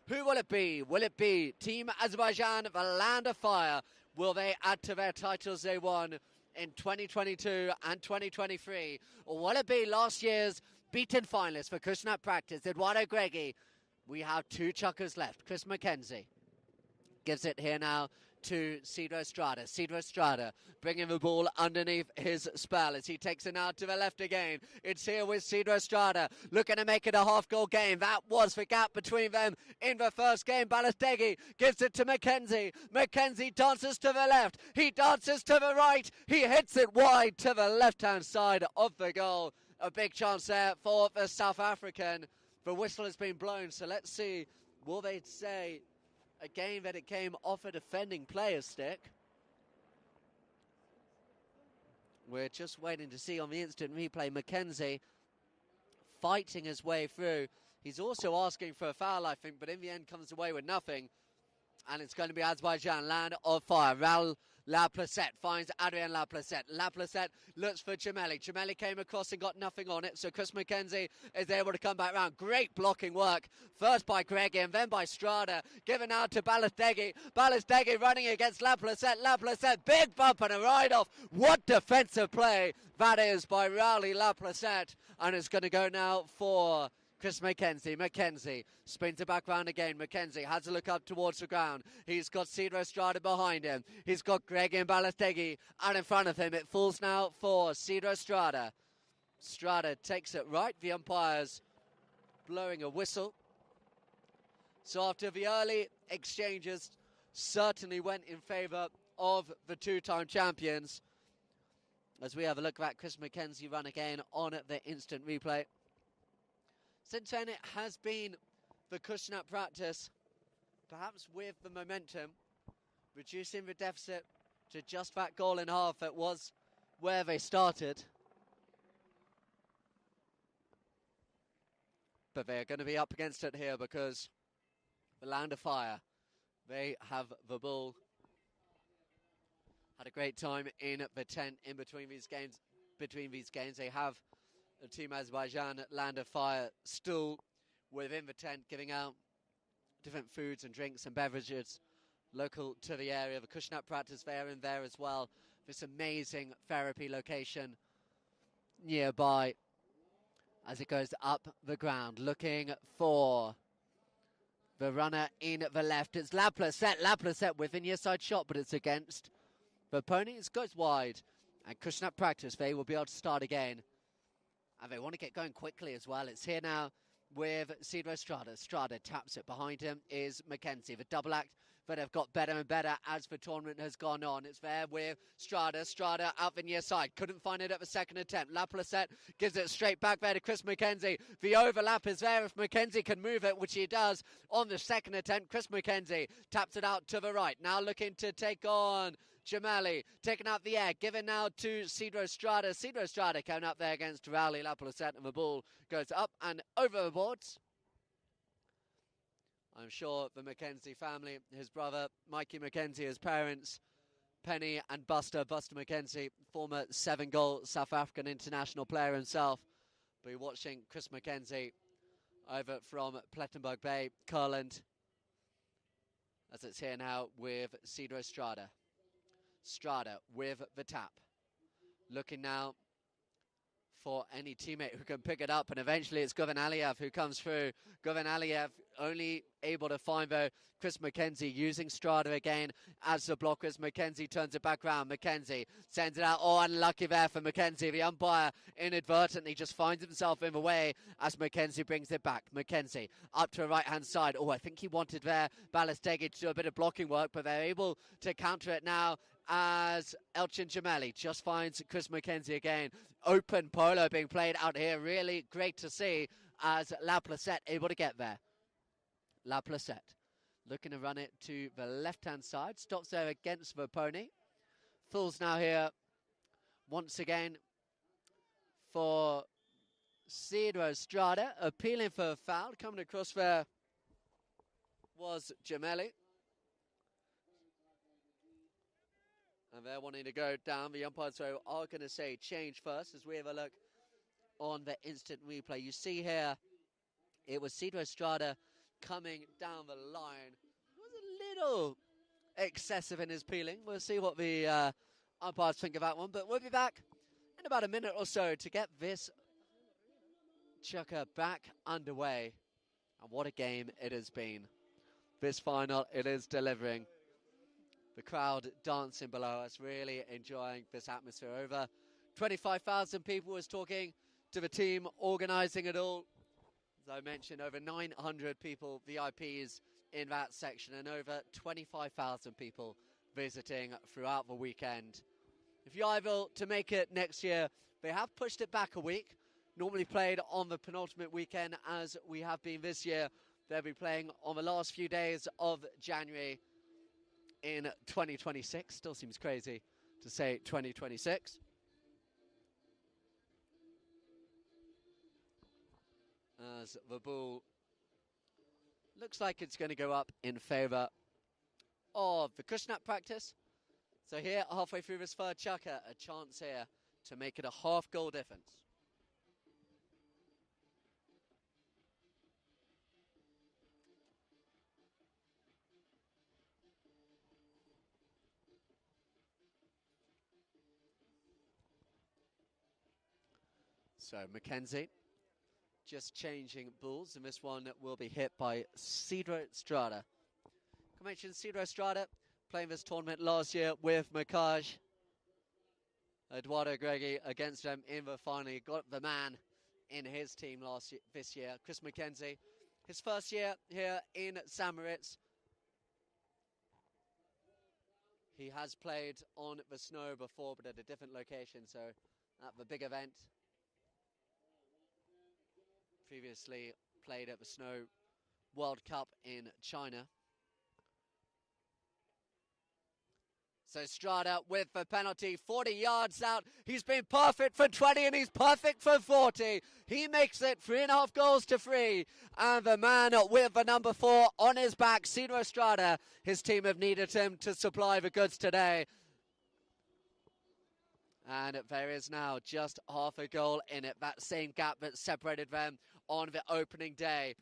Who will it be? Will it be Team Azerbaijan, the Land of Fire? Will they add to their titles they won in 2022 and 2023? Or will it be last year's beaten finalist for Kushnat Practice, Eduardo Greggi? We have 2 chukkers left. Chris McKenzie gives it here now to Cedro Estrada. Cedro Estrada bringing the ball underneath his spell as he takes it now to the left again. It's here with Cedro Estrada looking to make it a half-goal game. That was the gap between them in the first game. Balestegui gives it to McKenzie. McKenzie dances to the left. He dances to the right. He hits it wide to the left-hand side of the goal. A big chance there for the South African. The whistle has been blown, so let's see. Will they say again that it came off a defending player's stick? We're just waiting to see on the instant replay. McKenzie fighting his way through. He's also asking for a foul, I think, but in the end comes away with nothing. And it's going to be Azerbaijan, Land of Fire. Raoul Laplacette finds Adrien Laplacette. Laplacette looks for Gemelli. Gemelli came across and got nothing on it, so Chris McKenzie is able to come back round. Great blocking work, first by Greggi and then by Strada. Given out to Balestegui. Balestegui running against Laplacette. Laplacette, big bump and a ride-off. What defensive play that is by Raoul Laplacette. And it's going to go now for Chris McKenzie. McKenzie spins it back round again. McKenzie has a look up towards the ground. He's got Cedro Estrada behind him. He's got Greggi and Balestegui out in front of him. It falls now for Cedro Estrada. Estrada takes it right. The umpire's blowing a whistle. So after the early exchanges certainly went in favour of the 2-time champions, as we have a look at Chris McKenzie run again on the instant replay. Since then, it has been the Kushnat Practice, perhaps with the momentum, reducing the deficit to just that goal and a half. That was where they started. But they're going to be up against it here because the Land of Fire, they have the ball. Had a great time in the tent in between these games. They have the Team Azerbaijan, Land of Fire, still within the tent, giving out different foods and drinks and beverages local to the area. The Kushnat Practice there and there as well. This amazing therapy location nearby as it goes up the ground, looking for the runner in the left. It's Laplacette. Laplacette with an inside shot, but it's against the opponent. It goes wide. And Kushnat Practice, they will be able to start again. And they want to get going quickly as well. It's here now with Cedro Estrada. Estrada taps it. Behind him is McKenzie. The double act that have got better and better as the tournament has gone on. It's there with Strada. Strada out the near side. Couldn't find it at the second attempt. Laplacette gives it straight back there to Chris McKenzie. The overlap is there if McKenzie can move it, which he does on the second attempt. Chris McKenzie taps it out to the right. Now looking to take on Gemelli, taking out the air, given now to Cedro Estrada. Cedro Estrada coming up there against Raoul Laplacette, and the ball goes up and over the boards. I'm sure the McKenzie family, his brother Mikey McKenzie, his parents Penny and Buster McKenzie, former 7-goal South African international player himself, be watching Chris McKenzie over from Plettenberg Bay, Kurland, as it's here now with Cedro Estrada. Strada with the tap. Looking now for any teammate who can pick it up, and eventually it's Govan Aliyev who comes through. Govan Aliyev only able to find though Chris McKenzie using Strada again as the blockers. McKenzie turns it back round. McKenzie sends it out. Oh, unlucky there for McKenzie. The umpire inadvertently just finds himself in the way as McKenzie brings it back. McKenzie up to the right-hand side. Oh, I think he wanted there Balestegui to do a bit of blocking work, but they're able to counter it now as Elchin Gemelli just finds Chris McKenzie again. Open polo being played out here. Really great to see as Laplacette able to get there. Laplacette looking to run it to the left-hand side. Stops there against the pony. Fools now here once again for Cedro Estrada, appealing for a foul. Coming across there was Gemelli. And they're wanting to go down. The umpires are going to say change first as we have a look on the instant replay. You see here, it was Cedro Estrada coming down the line. It was a little excessive in his peeling. We'll see what the umpires think of that one. But we'll be back in about a minute or so to get this chukker back underway. And what a game it has been. This final, it is delivering. The crowd dancing below us, really enjoying this atmosphere. Over 25,000 people was talking to the team organising it all. As I mentioned, over 900 people, VIPs in that section, and over 25,000 people visiting throughout the weekend. If you're able to make it next year, they have pushed it back a week. Normally played on the penultimate weekend, as we have been this year. They'll be playing on the last few days of January in 2026. Still seems crazy to say 2026. As the ball looks like it's going to go up in favour of the Kushnap practice. So here, halfway through this third chukker, a chance here to make it a half-goal difference. So Mackenzie just changing balls, and this one will be hit by Cedro Estrada. I mentioned Cedro Estrada playing this tournament last year with Macaj. Eduardo Greggy against them in the final. He got the man in his team this year, Chris Mackenzie. His first year here in St. Moritz. He has played on the snow before, but at a different location, so at the big event. Previously played at the Snow World Cup in China. So Estrada with the penalty, 40 yards out. He's been perfect for 20 and he's perfect for 40. He makes it 3.5 goals to 3. And the man with the number 4 on his back, Cedro Estrada, his team have needed him to supply the goods today. And there is now just half a goal in it. That same gap that separated them on the opening day.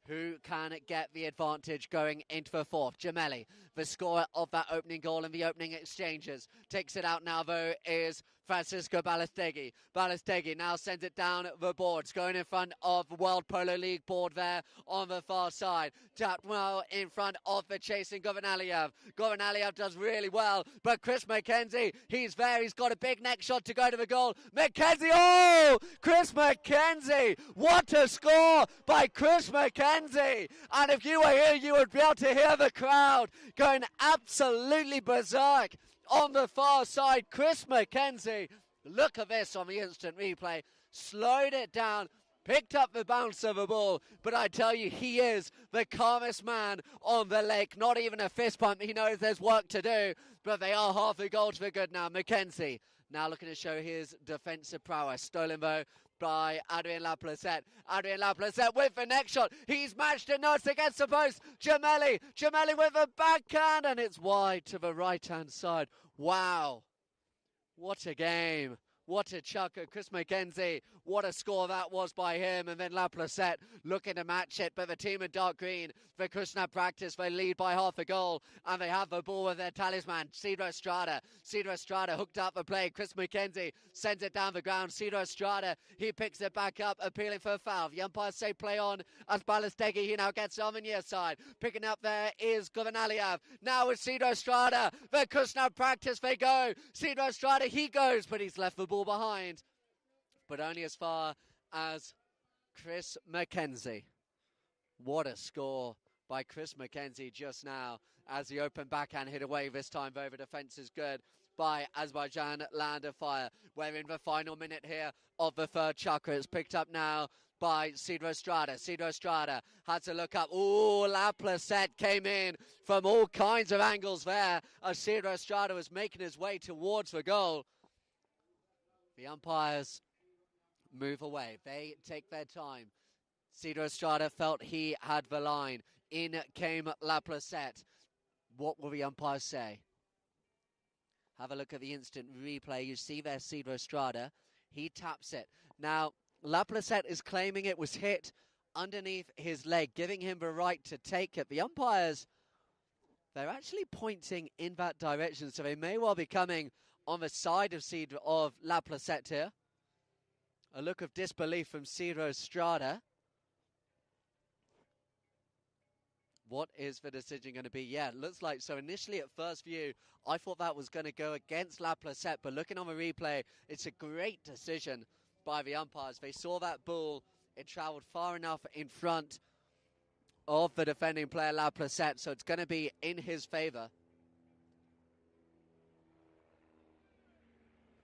Who can get the advantage going into the fourth? Gemelli, the scorer of that opening goal and the opening exchanges. Takes it out now, though, is Francisco Balestegui. Balestegui now sends it down the boards, going in front of the World Polo League board there on the far side. Tapped well in front of the chasing Govanaliev. Govanaliev does really well, but Chris Mackenzie, he's there. He's got a big neck shot to go to the goal. Mackenzie, oh! Chris Mackenzie! What a score by Chris Mackenzie! And if you were here, you would be able to hear the crowd going absolutely berserk. On the far side, Chris Mackenzie, look at this on the instant replay, slowed it down, picked up the bounce of the ball, but I tell you, he is the calmest man on the lake. Not even a fist pump. He knows there's work to do, but they are half a goal to the good now. Mackenzie now looking to show his defensive prowess. Stolen though by Adrien Laplacette. Adrien Laplacette with the next shot. He's matched it. No, it's against the post. Gemelli with a backhand, and it's wide to the right-hand side. Wow. What a game. What a chukker. Chris Mackenzie, what a score that was by him. And then Laplacette looking to match it. But the team in dark green, the Kushnap practice, they lead by half a goal. And they have the ball with their talisman, Cedro Estrada. Cedro Estrada hooked up the play. Chris Mackenzie sends it down the ground. Cedro Estrada, he picks it back up, appealing for a foul. The umpires say play on as Balestegui. He now gets on the near side. Picking up there is Govanaliev. Now with Cedro Estrada. The Kushnap practice, they go. Cedro Estrada, he goes, but he's left the ball behind, but only as far as Chris Mackenzie. What a score by Chris Mackenzie just now as the open backhand hit away. This time though the defence is good. by Azerbaijan Land of Fire. We're in the final minute here of the third chukker. It's picked up now by Cedro Estrada. Cedro Estrada had to look up. Ooh, La Placette came in from all kinds of angles there as Cedro Estrada was making his way towards the goal. The umpires move away. They take their time. Cedro Estrada felt he had the line. In came La Placette. What will the umpires say? Have a look at the instant replay. You see there Cedro Estrada. He taps it. Now, La Placette is claiming it was hit underneath his leg, giving him the right to take it. The umpires, they're actually pointing in that direction, so they may well be coming on the side of La Placette here. A look of disbelief from Cedro Estrada. What is the decision going to be? Yeah, it looks like so. Initially, at first view, I thought that was going to go against La Placette, but looking on the replay, it's a great decision by the umpires. They saw that ball. It travelled far enough in front of the defending player, La Placette, so it's going to be in his favour.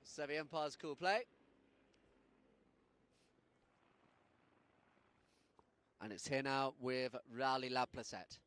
So the umpires call play. And it's here now with Rally La Placette.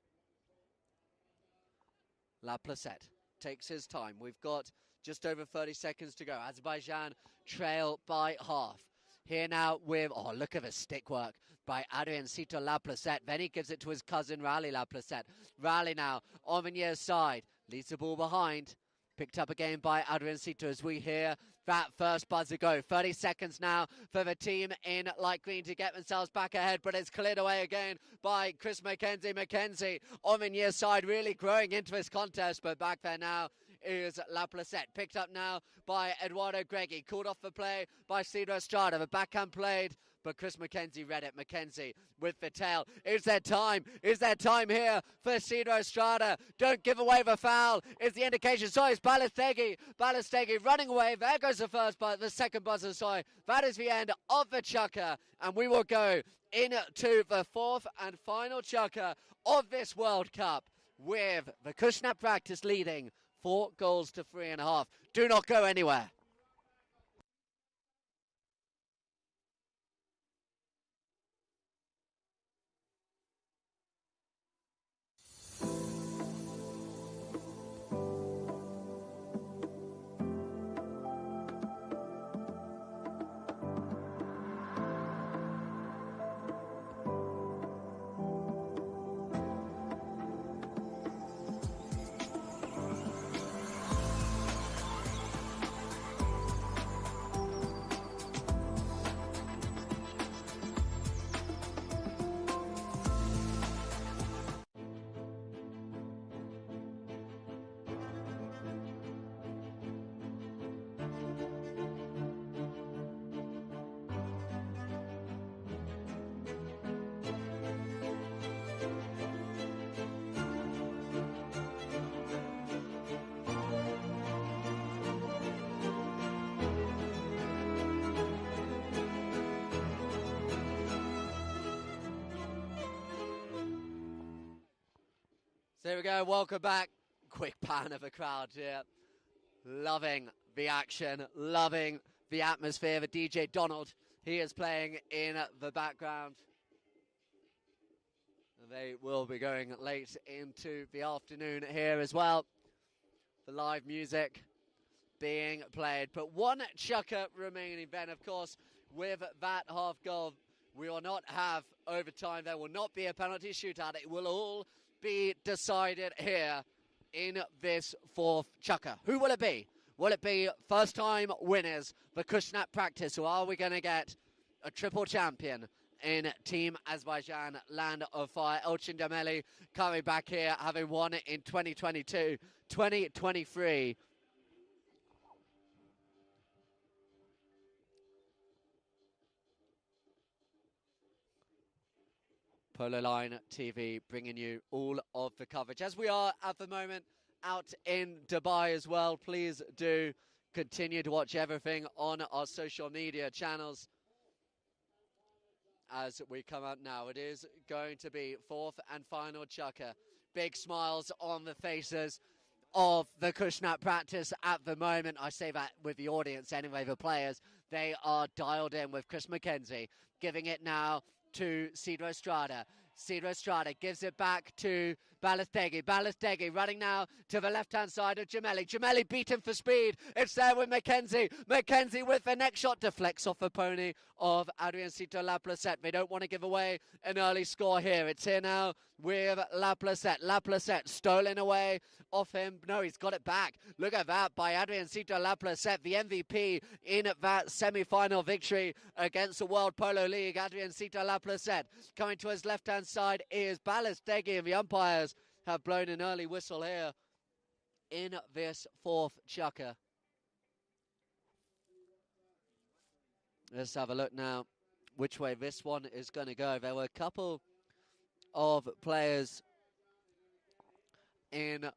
La Placette takes his time. We've got just over 30 seconds to go. Azerbaijan trail by half. Here now with, oh, look at the stick work by Adriancito La Placette. Then he gives it to his cousin Rally La Placette. Rally now on the near side. Leads the ball behind. Picked up again by Adriancito as we hear that first buzzer go. 30 seconds now for the team in light green to get themselves back ahead, but it's cleared away again by Chris McKenzie. McKenzie on the near side, really growing into this contest, but back there now is La Placette. Picked up now by Eduardo Greggi. Called off the play by Cedro Estrada. The backhand played, but Chris McKenzie read it. McKenzie with the tail. Is there time? Is there time here for Cedro Estrada? Don't give away the foul. Is the indication. Sorry, it's Balestegui. Balestegui running away. There goes the second buzzer. Sorry. That is the end of the chukker. And we will go into the fourth and final chukker of this World Cup with the Kushnap practice leading 4-3.5. Do not go anywhere. There we go, welcome back. Quick pan of the crowd here. Loving the action, loving the atmosphere. The DJ Donald, he is playing in the background. They will be going late into the afternoon here as well. The live music being played. But one chukker remaining, Ben, of course, with that half goal. We will not have overtime. There will not be a penalty shootout. It will all be decided here in this fourth chukker. Who will it be? Will it be first-time winners, the Kushnap practice, or are we going to get a triple champion in Team Azerbaijan Land of Fire? Elchin Demeli coming back here, having won it in 2022, 2023. Polo Line TV bringing you all of the coverage, as we are at the moment out in Dubai as well. Please do continue to watch everything on our social media channels as we come out now. It is going to be fourth and final chukker. Big smiles on the faces of the Kushnap practice at the moment. I say that with the audience anyway, the players. They are dialed in with Chris McKenzie, giving it now to Cedro Estrada. Cedro Estrada gives it back to Balestegui. Balestegui running now to the left-hand side of Gemelli. Gemelli beaten for speed. It's there with McKenzie. McKenzie with the next shot deflects off the pony of Adriancito Laplacette. They don't want to give away an early score here. It's here now with Laplacette. Laplacette stolen away off him. No, he's got it back. Look at that by Adriancito Laplacette, the MVP in that semi-final victory against the World Polo League. Adriancito Laplacette coming to his left-hand side is Balestegui, and the umpires have blown an early whistle here in this fourth chukker. Let's have a look now which way this one is going to go. There were a couple of players in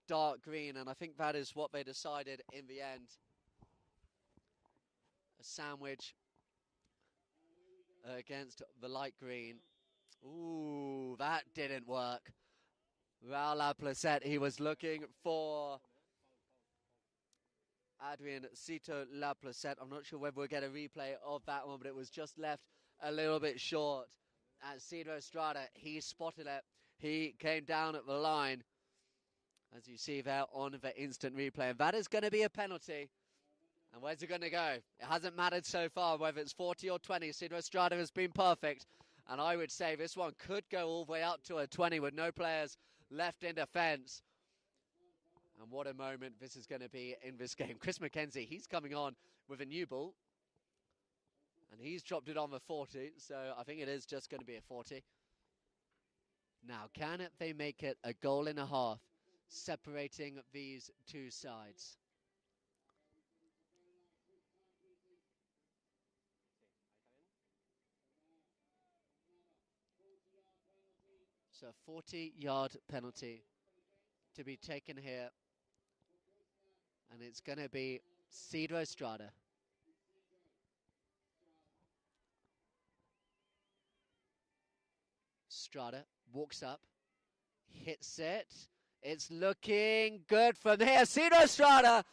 dark green, and I think that is what they decided in the end. A sandwich against the light green. Ooh, that didn't work. Raul Laplacette, he was looking for Adriancito Laplacette. I'm not sure whether we'll get a replay of that one, but it was just left a little bit short. And Cedro Estrada, he spotted it. He came down at the line, as you see there on the instant replay. And that is going to be a penalty. And where's it going to go? It hasn't mattered so far whether it's 40 or 20. Cedro Estrada has been perfect. And I would say this one could go all the way up to a 20 with no players left in defence. And what a moment this is going to be in this game. Chris McKenzie, he's coming on with a new ball. And he's dropped it on the 40. So I think it is just going to be a 40. Now, can they make it a goal and a half, separating these two sides? So a 40-yard penalty to be taken here. And it's going to be Cedro Estrada. Estrada walks up, hits it. It's looking good from here. Cedro Estrada,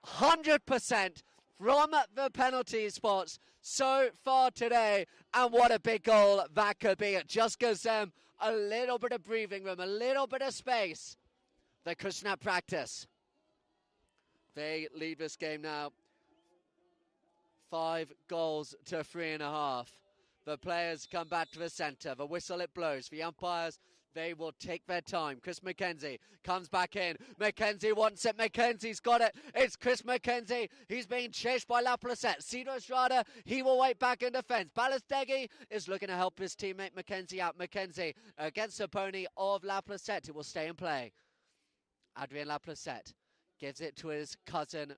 100% from the penalty spots so far today. And what a big goal that could be. It just gives them a little bit of breathing room, a little bit of space. The Kushnap practice. They lead this game now 5 goals to 3.5. The players come back to the centre. The whistle, it blows. The umpires, they will take their time. Chris McKenzie comes back in. McKenzie wants it. McKenzie's got it. It's Chris McKenzie. He's being chased by Laplacette. Cedro Estrada, he will wait back in defence. Balestegui is looking to help his teammate McKenzie out. McKenzie against the pony of Laplacette, who will stay and play. Adrien Laplacette gives it to his cousin,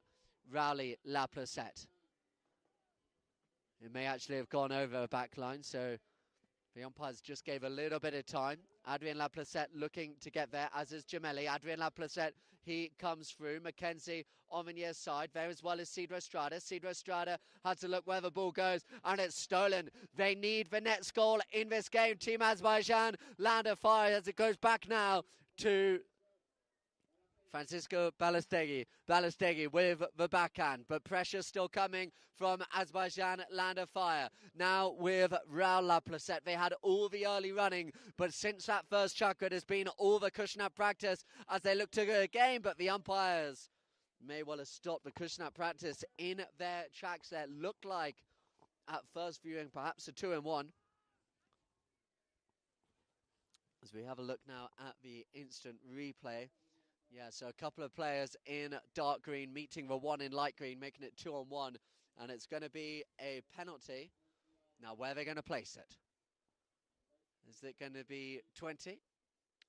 Raul Laplacette. It may actually have gone over the back line, so the umpires just gave a little bit of time. Adrien Laplacette looking to get there, as is Gemelli. Adrien Laplacette, he comes through. McKenzie on the near side, there as well as Cedro Estrada. Cedro Estrada had to look where the ball goes, and it's stolen. They need the next goal in this game. Team Azerbaijan land a fire as it goes back now to Francisco Balestegui. Balestegui with the backhand, but pressure still coming from Azerbaijan land of fire. Now with Raul Laplacette. They had all the early running, but since that first chukker, it has been all the Kushnap practice as they look to go again, but the umpires may well have stopped the Kushnap practice in their tracks there. Looked like, at first viewing, perhaps a 2-1. As we have a look now at the instant replay. Yeah, so a couple of players in dark green meeting the one in light green, making it 2-on-1. And it's going to be a penalty. Now, where are they going to place it? Is it going to be 20?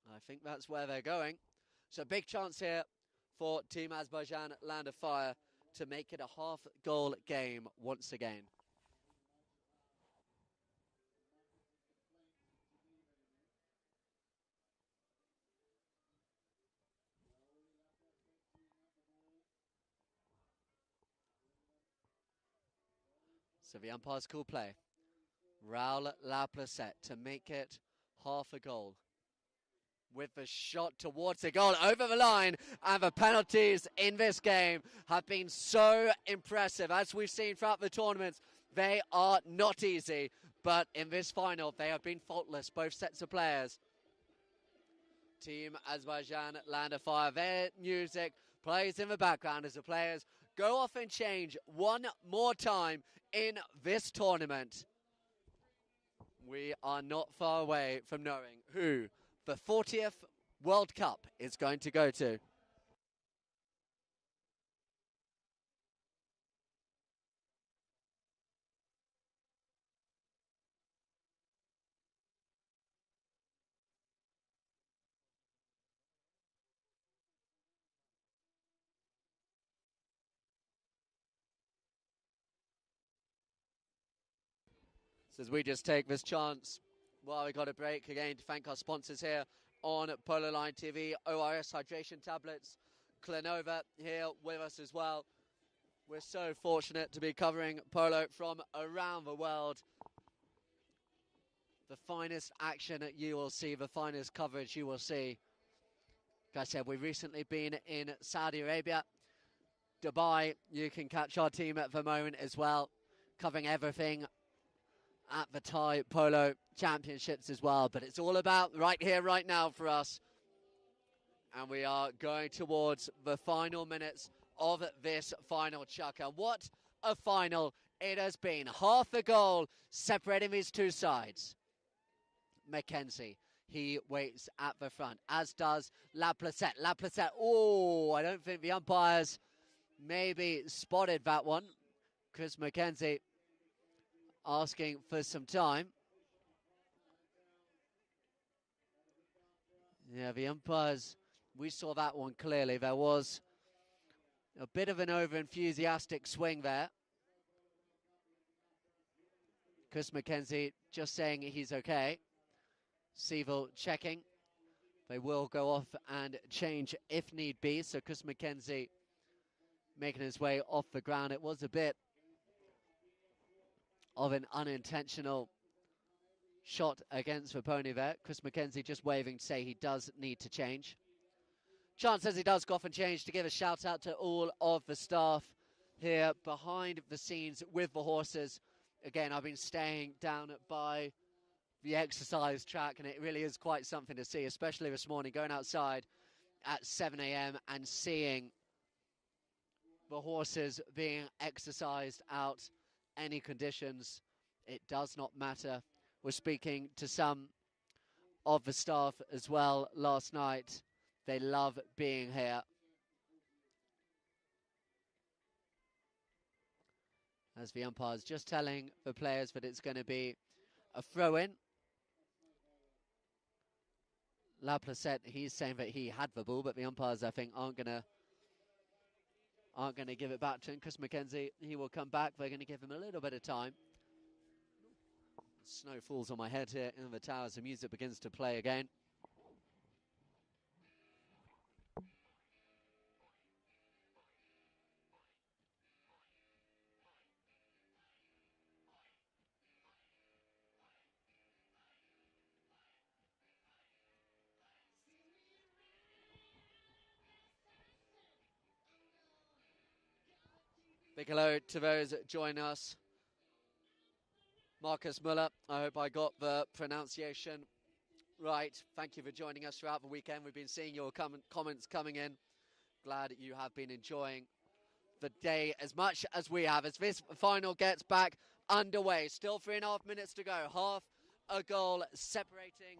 I think that's where they're going. So big chance here for Team Azerbaijan Land of Fire to make it a half-goal game once again. So the umpires call play. Raul Laplacette to make it half a goal with the shot towards the goal over the line. And the penalties in this game have been so impressive. As we've seen throughout the tournaments, they are not easy. But in this final, they have been faultless, both sets of players. Team Azerbaijan Land of Fire, their music plays in the background as the players go off and change one more time in this tournament. We are not far away from knowing who the 40th World Cup is going to go to. So as we just take this chance while we got a break again to thank our sponsors here on Polo Line TV, ORS Hydration Tablets, Clenova here with us as well. We're so fortunate to be covering polo from around the world. The finest action you will see, the finest coverage you will see. Like I said, we've recently been in Saudi Arabia, Dubai. You can catch our team at the moment as well, covering everything at the Thai Polo Championships as well. But it's all about right here, right now for us. And we are going towards the final minutes of this final chukker. What a final it has been. Half a goal separating these two sides. Mackenzie, he waits at the front, as does Laplacette. Laplacette, oh, I don't think the umpires maybe spotted that one. Chris Mackenzie asking for some time. Yeah, the umpires, we saw that one clearly. There was a bit of an over-enthusiastic swing there. Chris Mackenzie just saying he's okay. Seville checking. They will go off and change if need be. So Chris Mackenzie making his way off the ground. It was a bit of an unintentional shot against the pony there. Chris Mackenzie just waving to say he does need to change. Chance says he does go off and change, to give a shout out to all of the staff here behind the scenes with the horses. Again, I've been staying down by the exercise track, and it really is quite something to see, especially this morning, going outside at 7 a.m. and seeing the horses being exercised out. Any conditions, it does not matter. We're speaking to some of the staff as well last night. They love being here. As the umpire's just telling the players that it's going to be a throw-in. Laplacette, he's saying that he had the ball, but the umpires, I think, aren't going to give it back to him. Chris Mackenzie, he will come back. They're going to give him a little bit of time. Snow falls on my head here in the towers. The music begins to play again. Big hello to those that join us. Marcus Muller, I hope I got the pronunciation right. Thank you for joining us throughout the weekend. We've been seeing your comments coming in. Glad you have been enjoying the day as much as we have, as this final gets back underway. Still 3.5 minutes to go. Half a goal separating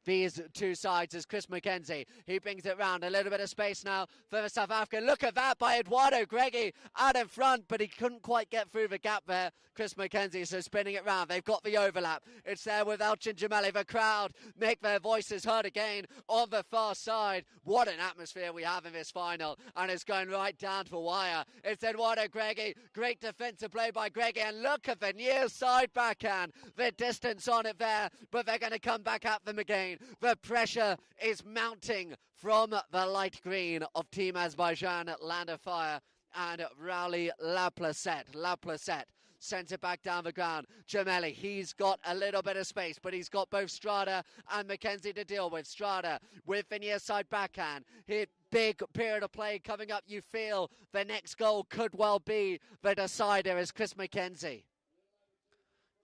these two sides as Chris Mackenzie, he brings it round. A little bit of space now for the South African. Look at that by Eduardo Greggy out in front, but he couldn't quite get through the gap there. Chris Mackenzie, so spinning it round. They've got the overlap. It's there with Elchin Jameli. The crowd make their voices heard again on the far side. What an atmosphere we have in this final, and it's going right down to the wire. It's Eduardo Greggy. Great defensive play by Greggy, and look at the near side backhand. The distance on it there, but they're going to come back at them again. The pressure is mounting from the light green of Team Azerbaijan, Land of Fire, and Rowley Laplacette. Laplacette sent it back down the ground. Gemelli, he's got a little bit of space, but he's got both Strada and McKenzie to deal with. Strada with the near side backhand. Hit big period of play coming up. You feel the next goal could well be the decider as Chris McKenzie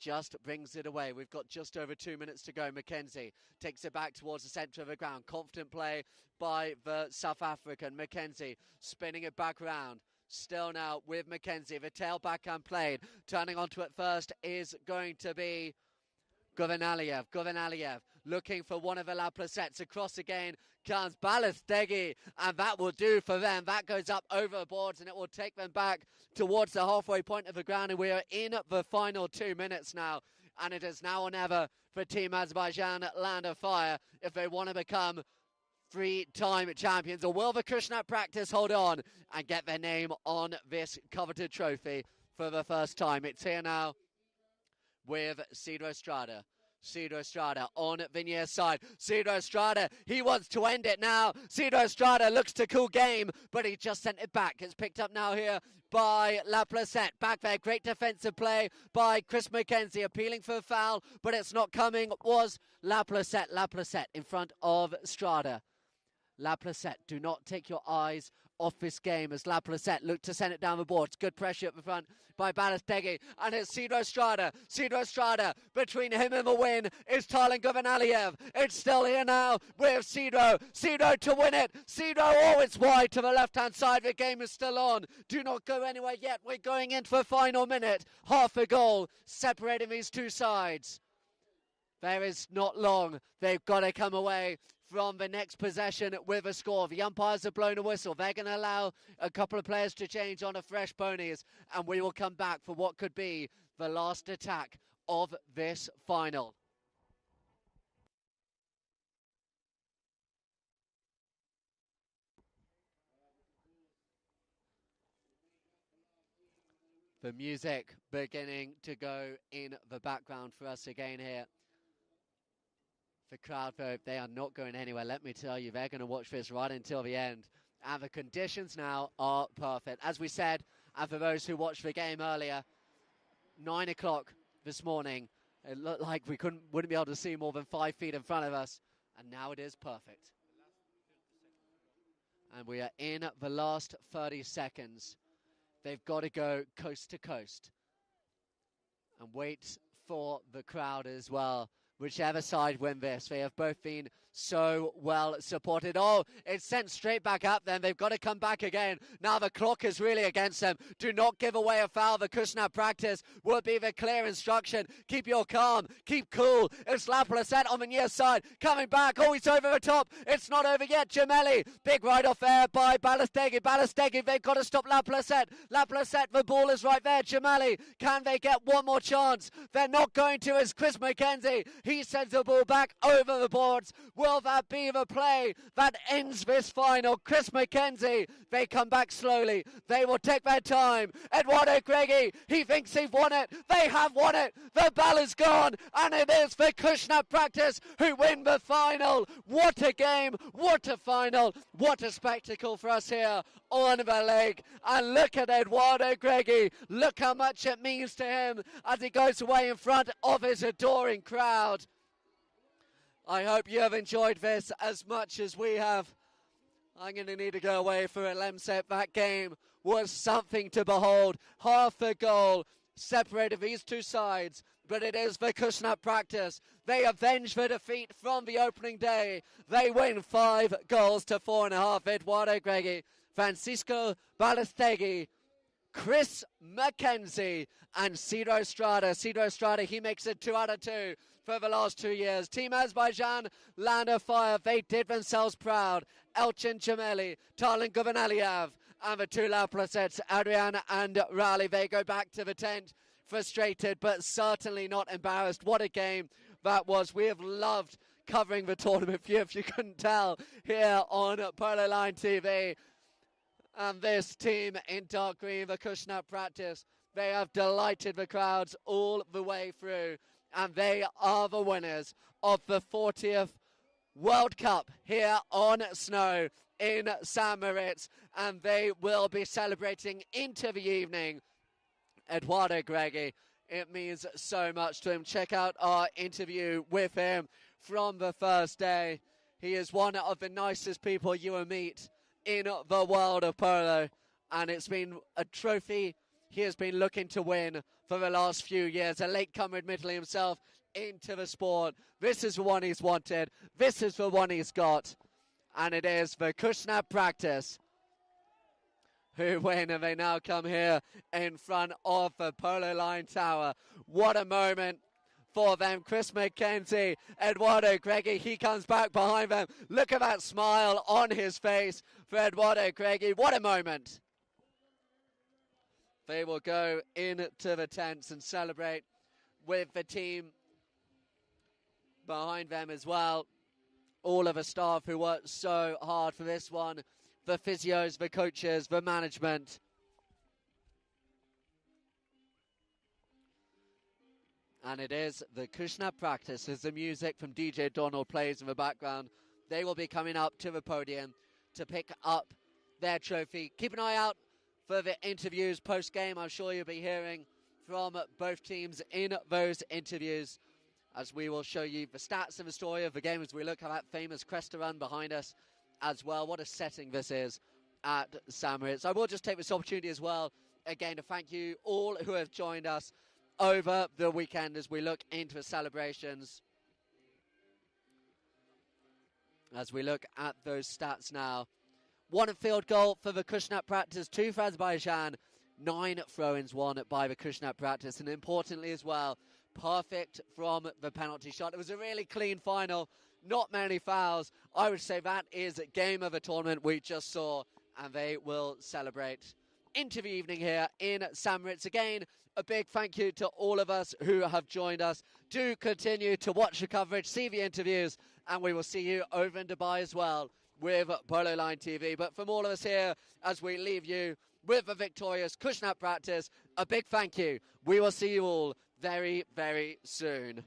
just brings it away. We've got just over 2 minutes to go. McKenzie takes it back towards the centre of the ground. Confident play by the South African. McKenzie spinning it back around. Still now with McKenzie. The tail backhand played. Turning onto it first is going to be Govanaliev. Govanaliev looking for one of the La Placettes. Across again comes Balestegi, and that will do for them. That goes up over the boards, and it will take them back towards the halfway point of the ground, and we are in the final 2 minutes now, and it is now or never for Team Azerbaijan Land of Fire if they want to become three-time champions, or will the Kushnat practice hold on and get their name on this coveted trophy for the first time. It's here now with Cedro Estrada. Cedro Estrada on the near side. Cedro Estrada, he wants to end it now. Cedro Estrada looks to cool game, but he just sent it back. It's picked up now here by La Placette. Back there, great defensive play by Chris McKenzie, appealing for a foul, but it's not coming. It was La Placette. La Placette in front of Estrada. La Placette, do not take your eyes off this game as La Placette look to send it down the boards. Good pressure at the front by Balestegi, and it's Cedro Estrada. Cedro Estrada, between him and the win is Tarlan Govanaliev. It's still here now with Cedro. Cedro to win it. Cedro, oh, it's wide to the left-hand side. The game is still on. Do not go anywhere yet. We're going into the final minute. Half a goal separating these two sides. There is not long. They've got to come away from the next possession with a score. The umpires have blown a whistle. They're going to allow a couple of players to change on the fresh ponies, and we will come back for what could be the last attack of this final. The music beginning to go in the background for us again here. The crowd, though, they are not going anywhere. Let me tell you, they're going to watch this right until the end. And the conditions now are perfect. As we said, and for those who watched the game earlier, 9 o'clock this morning, it looked like we wouldn't be able to see more than 5 feet in front of us. And now it is perfect. And we are in the last 30 seconds. They've got to go coast to coast and wait for the crowd as well. Whichever side win this, they have both been so well supported. Oh, it's sent straight back up then. They've got to come back again. Now the clock is really against them. Do not give away a foul. The Kushnat practice would be the clear instruction. Keep your calm. Keep cool. It's La Placette on the near side. Coming back. Oh, he's over the top. It's not over yet. Gemelli. Big right off there by Balestegi. Balestegi, they've got to stop La Placette. La Placette, the ball is right there. Gemelli, can they get one more chance? They're not going to. It's Chris McKenzie. He sends the ball back over the boards. Will that be the play that ends this final? Chris McKenzie, they come back slowly. They will take their time. Eduardo Greggy, he thinks they've won it. They have won it. The ball is gone, and it is the Kushnat practice who win the final. What a game. What a final. What a spectacle for us here on the lake. And look at Eduardo Greggy. Look how much it means to him as he goes away in front of his adoring crowd. I hope you have enjoyed this as much as we have. I'm going to need to go away for a Lemsep. That game was something to behold. Half a goal separated these two sides, but it is the Kushnat practice. They avenge the defeat from the opening day. They win 5 goals to 4.5. Eduardo Greggy, Francisco Balestegi, Chris McKenzie, and Cedro Estrada. Cedro Estrada, he makes it 2 out of 2 for the last 2 years. Team Azerbaijan, Land of Fire, they did themselves proud. Elchin Gemelli, Tarlan Govanaliev, and the 2 La Placettes, Adrian and Raleigh, they go back to the tent, frustrated, but certainly not embarrassed. What a game that was. We have loved covering the tournament for you, if you couldn't tell, here on Polo Line TV. And this team in dark green, the Kushnat practice, they have delighted the crowds all the way through. And they are the winners of the 40th World Cup here on snow in St. Moritz. And they will be celebrating into the evening Eduardo Greggy. It means so much to him. Check out our interview with him from the first day. He is one of the nicest people you will meet in the world of polo, and it's been a trophy he has been looking to win for the last few years. A latecomer, admittedly himself, into the sport. This is the one he's wanted. This is the one he's got, and it is the Kushner Practice who win, and they now come here in front of the Polo Line Tower. What a moment for them. Chris McKenzie, Eduardo Greggy, he comes back behind them. Look at that smile on his face for Eduardo Greggy. What a moment. They will go into the tents and celebrate with the team behind them as well. All of the staff who worked so hard for this one. The physios, the coaches, the management. And it is the Kushner Practice as the music from DJ Donald plays in the background. They will be coming up to the podium to pick up their trophy. Keep an eye out for the interviews post-game. I'm sure you'll be hearing from both teams in those interviews, as we will show you the stats and the story of the game as we look at that famous Cresta run behind us as well. What a setting this is at St. Moritz. I will just take this opportunity as well, again, to thank you all who have joined us over the weekend as we look into the celebrations. As we look at those stats now. 1 field goal for the Kushner Practice, 2 for Azerbaijan, 9 throw-ins won by the Kushner Practice, and importantly as well, perfect from the penalty shot. It was a really clean final, not many fouls. I would say that is a game of a tournament we just saw, and they will celebrate into the evening here in St. Moritz. Again, a big thank you to all of us who have joined us. Do continue to watch the coverage, see the interviews, and we will see you over in Dubai as well with Polo Line TV. But from all of us here, as we leave you with the victorious Kushner Practice, a big thank you. We will see you all very, very soon.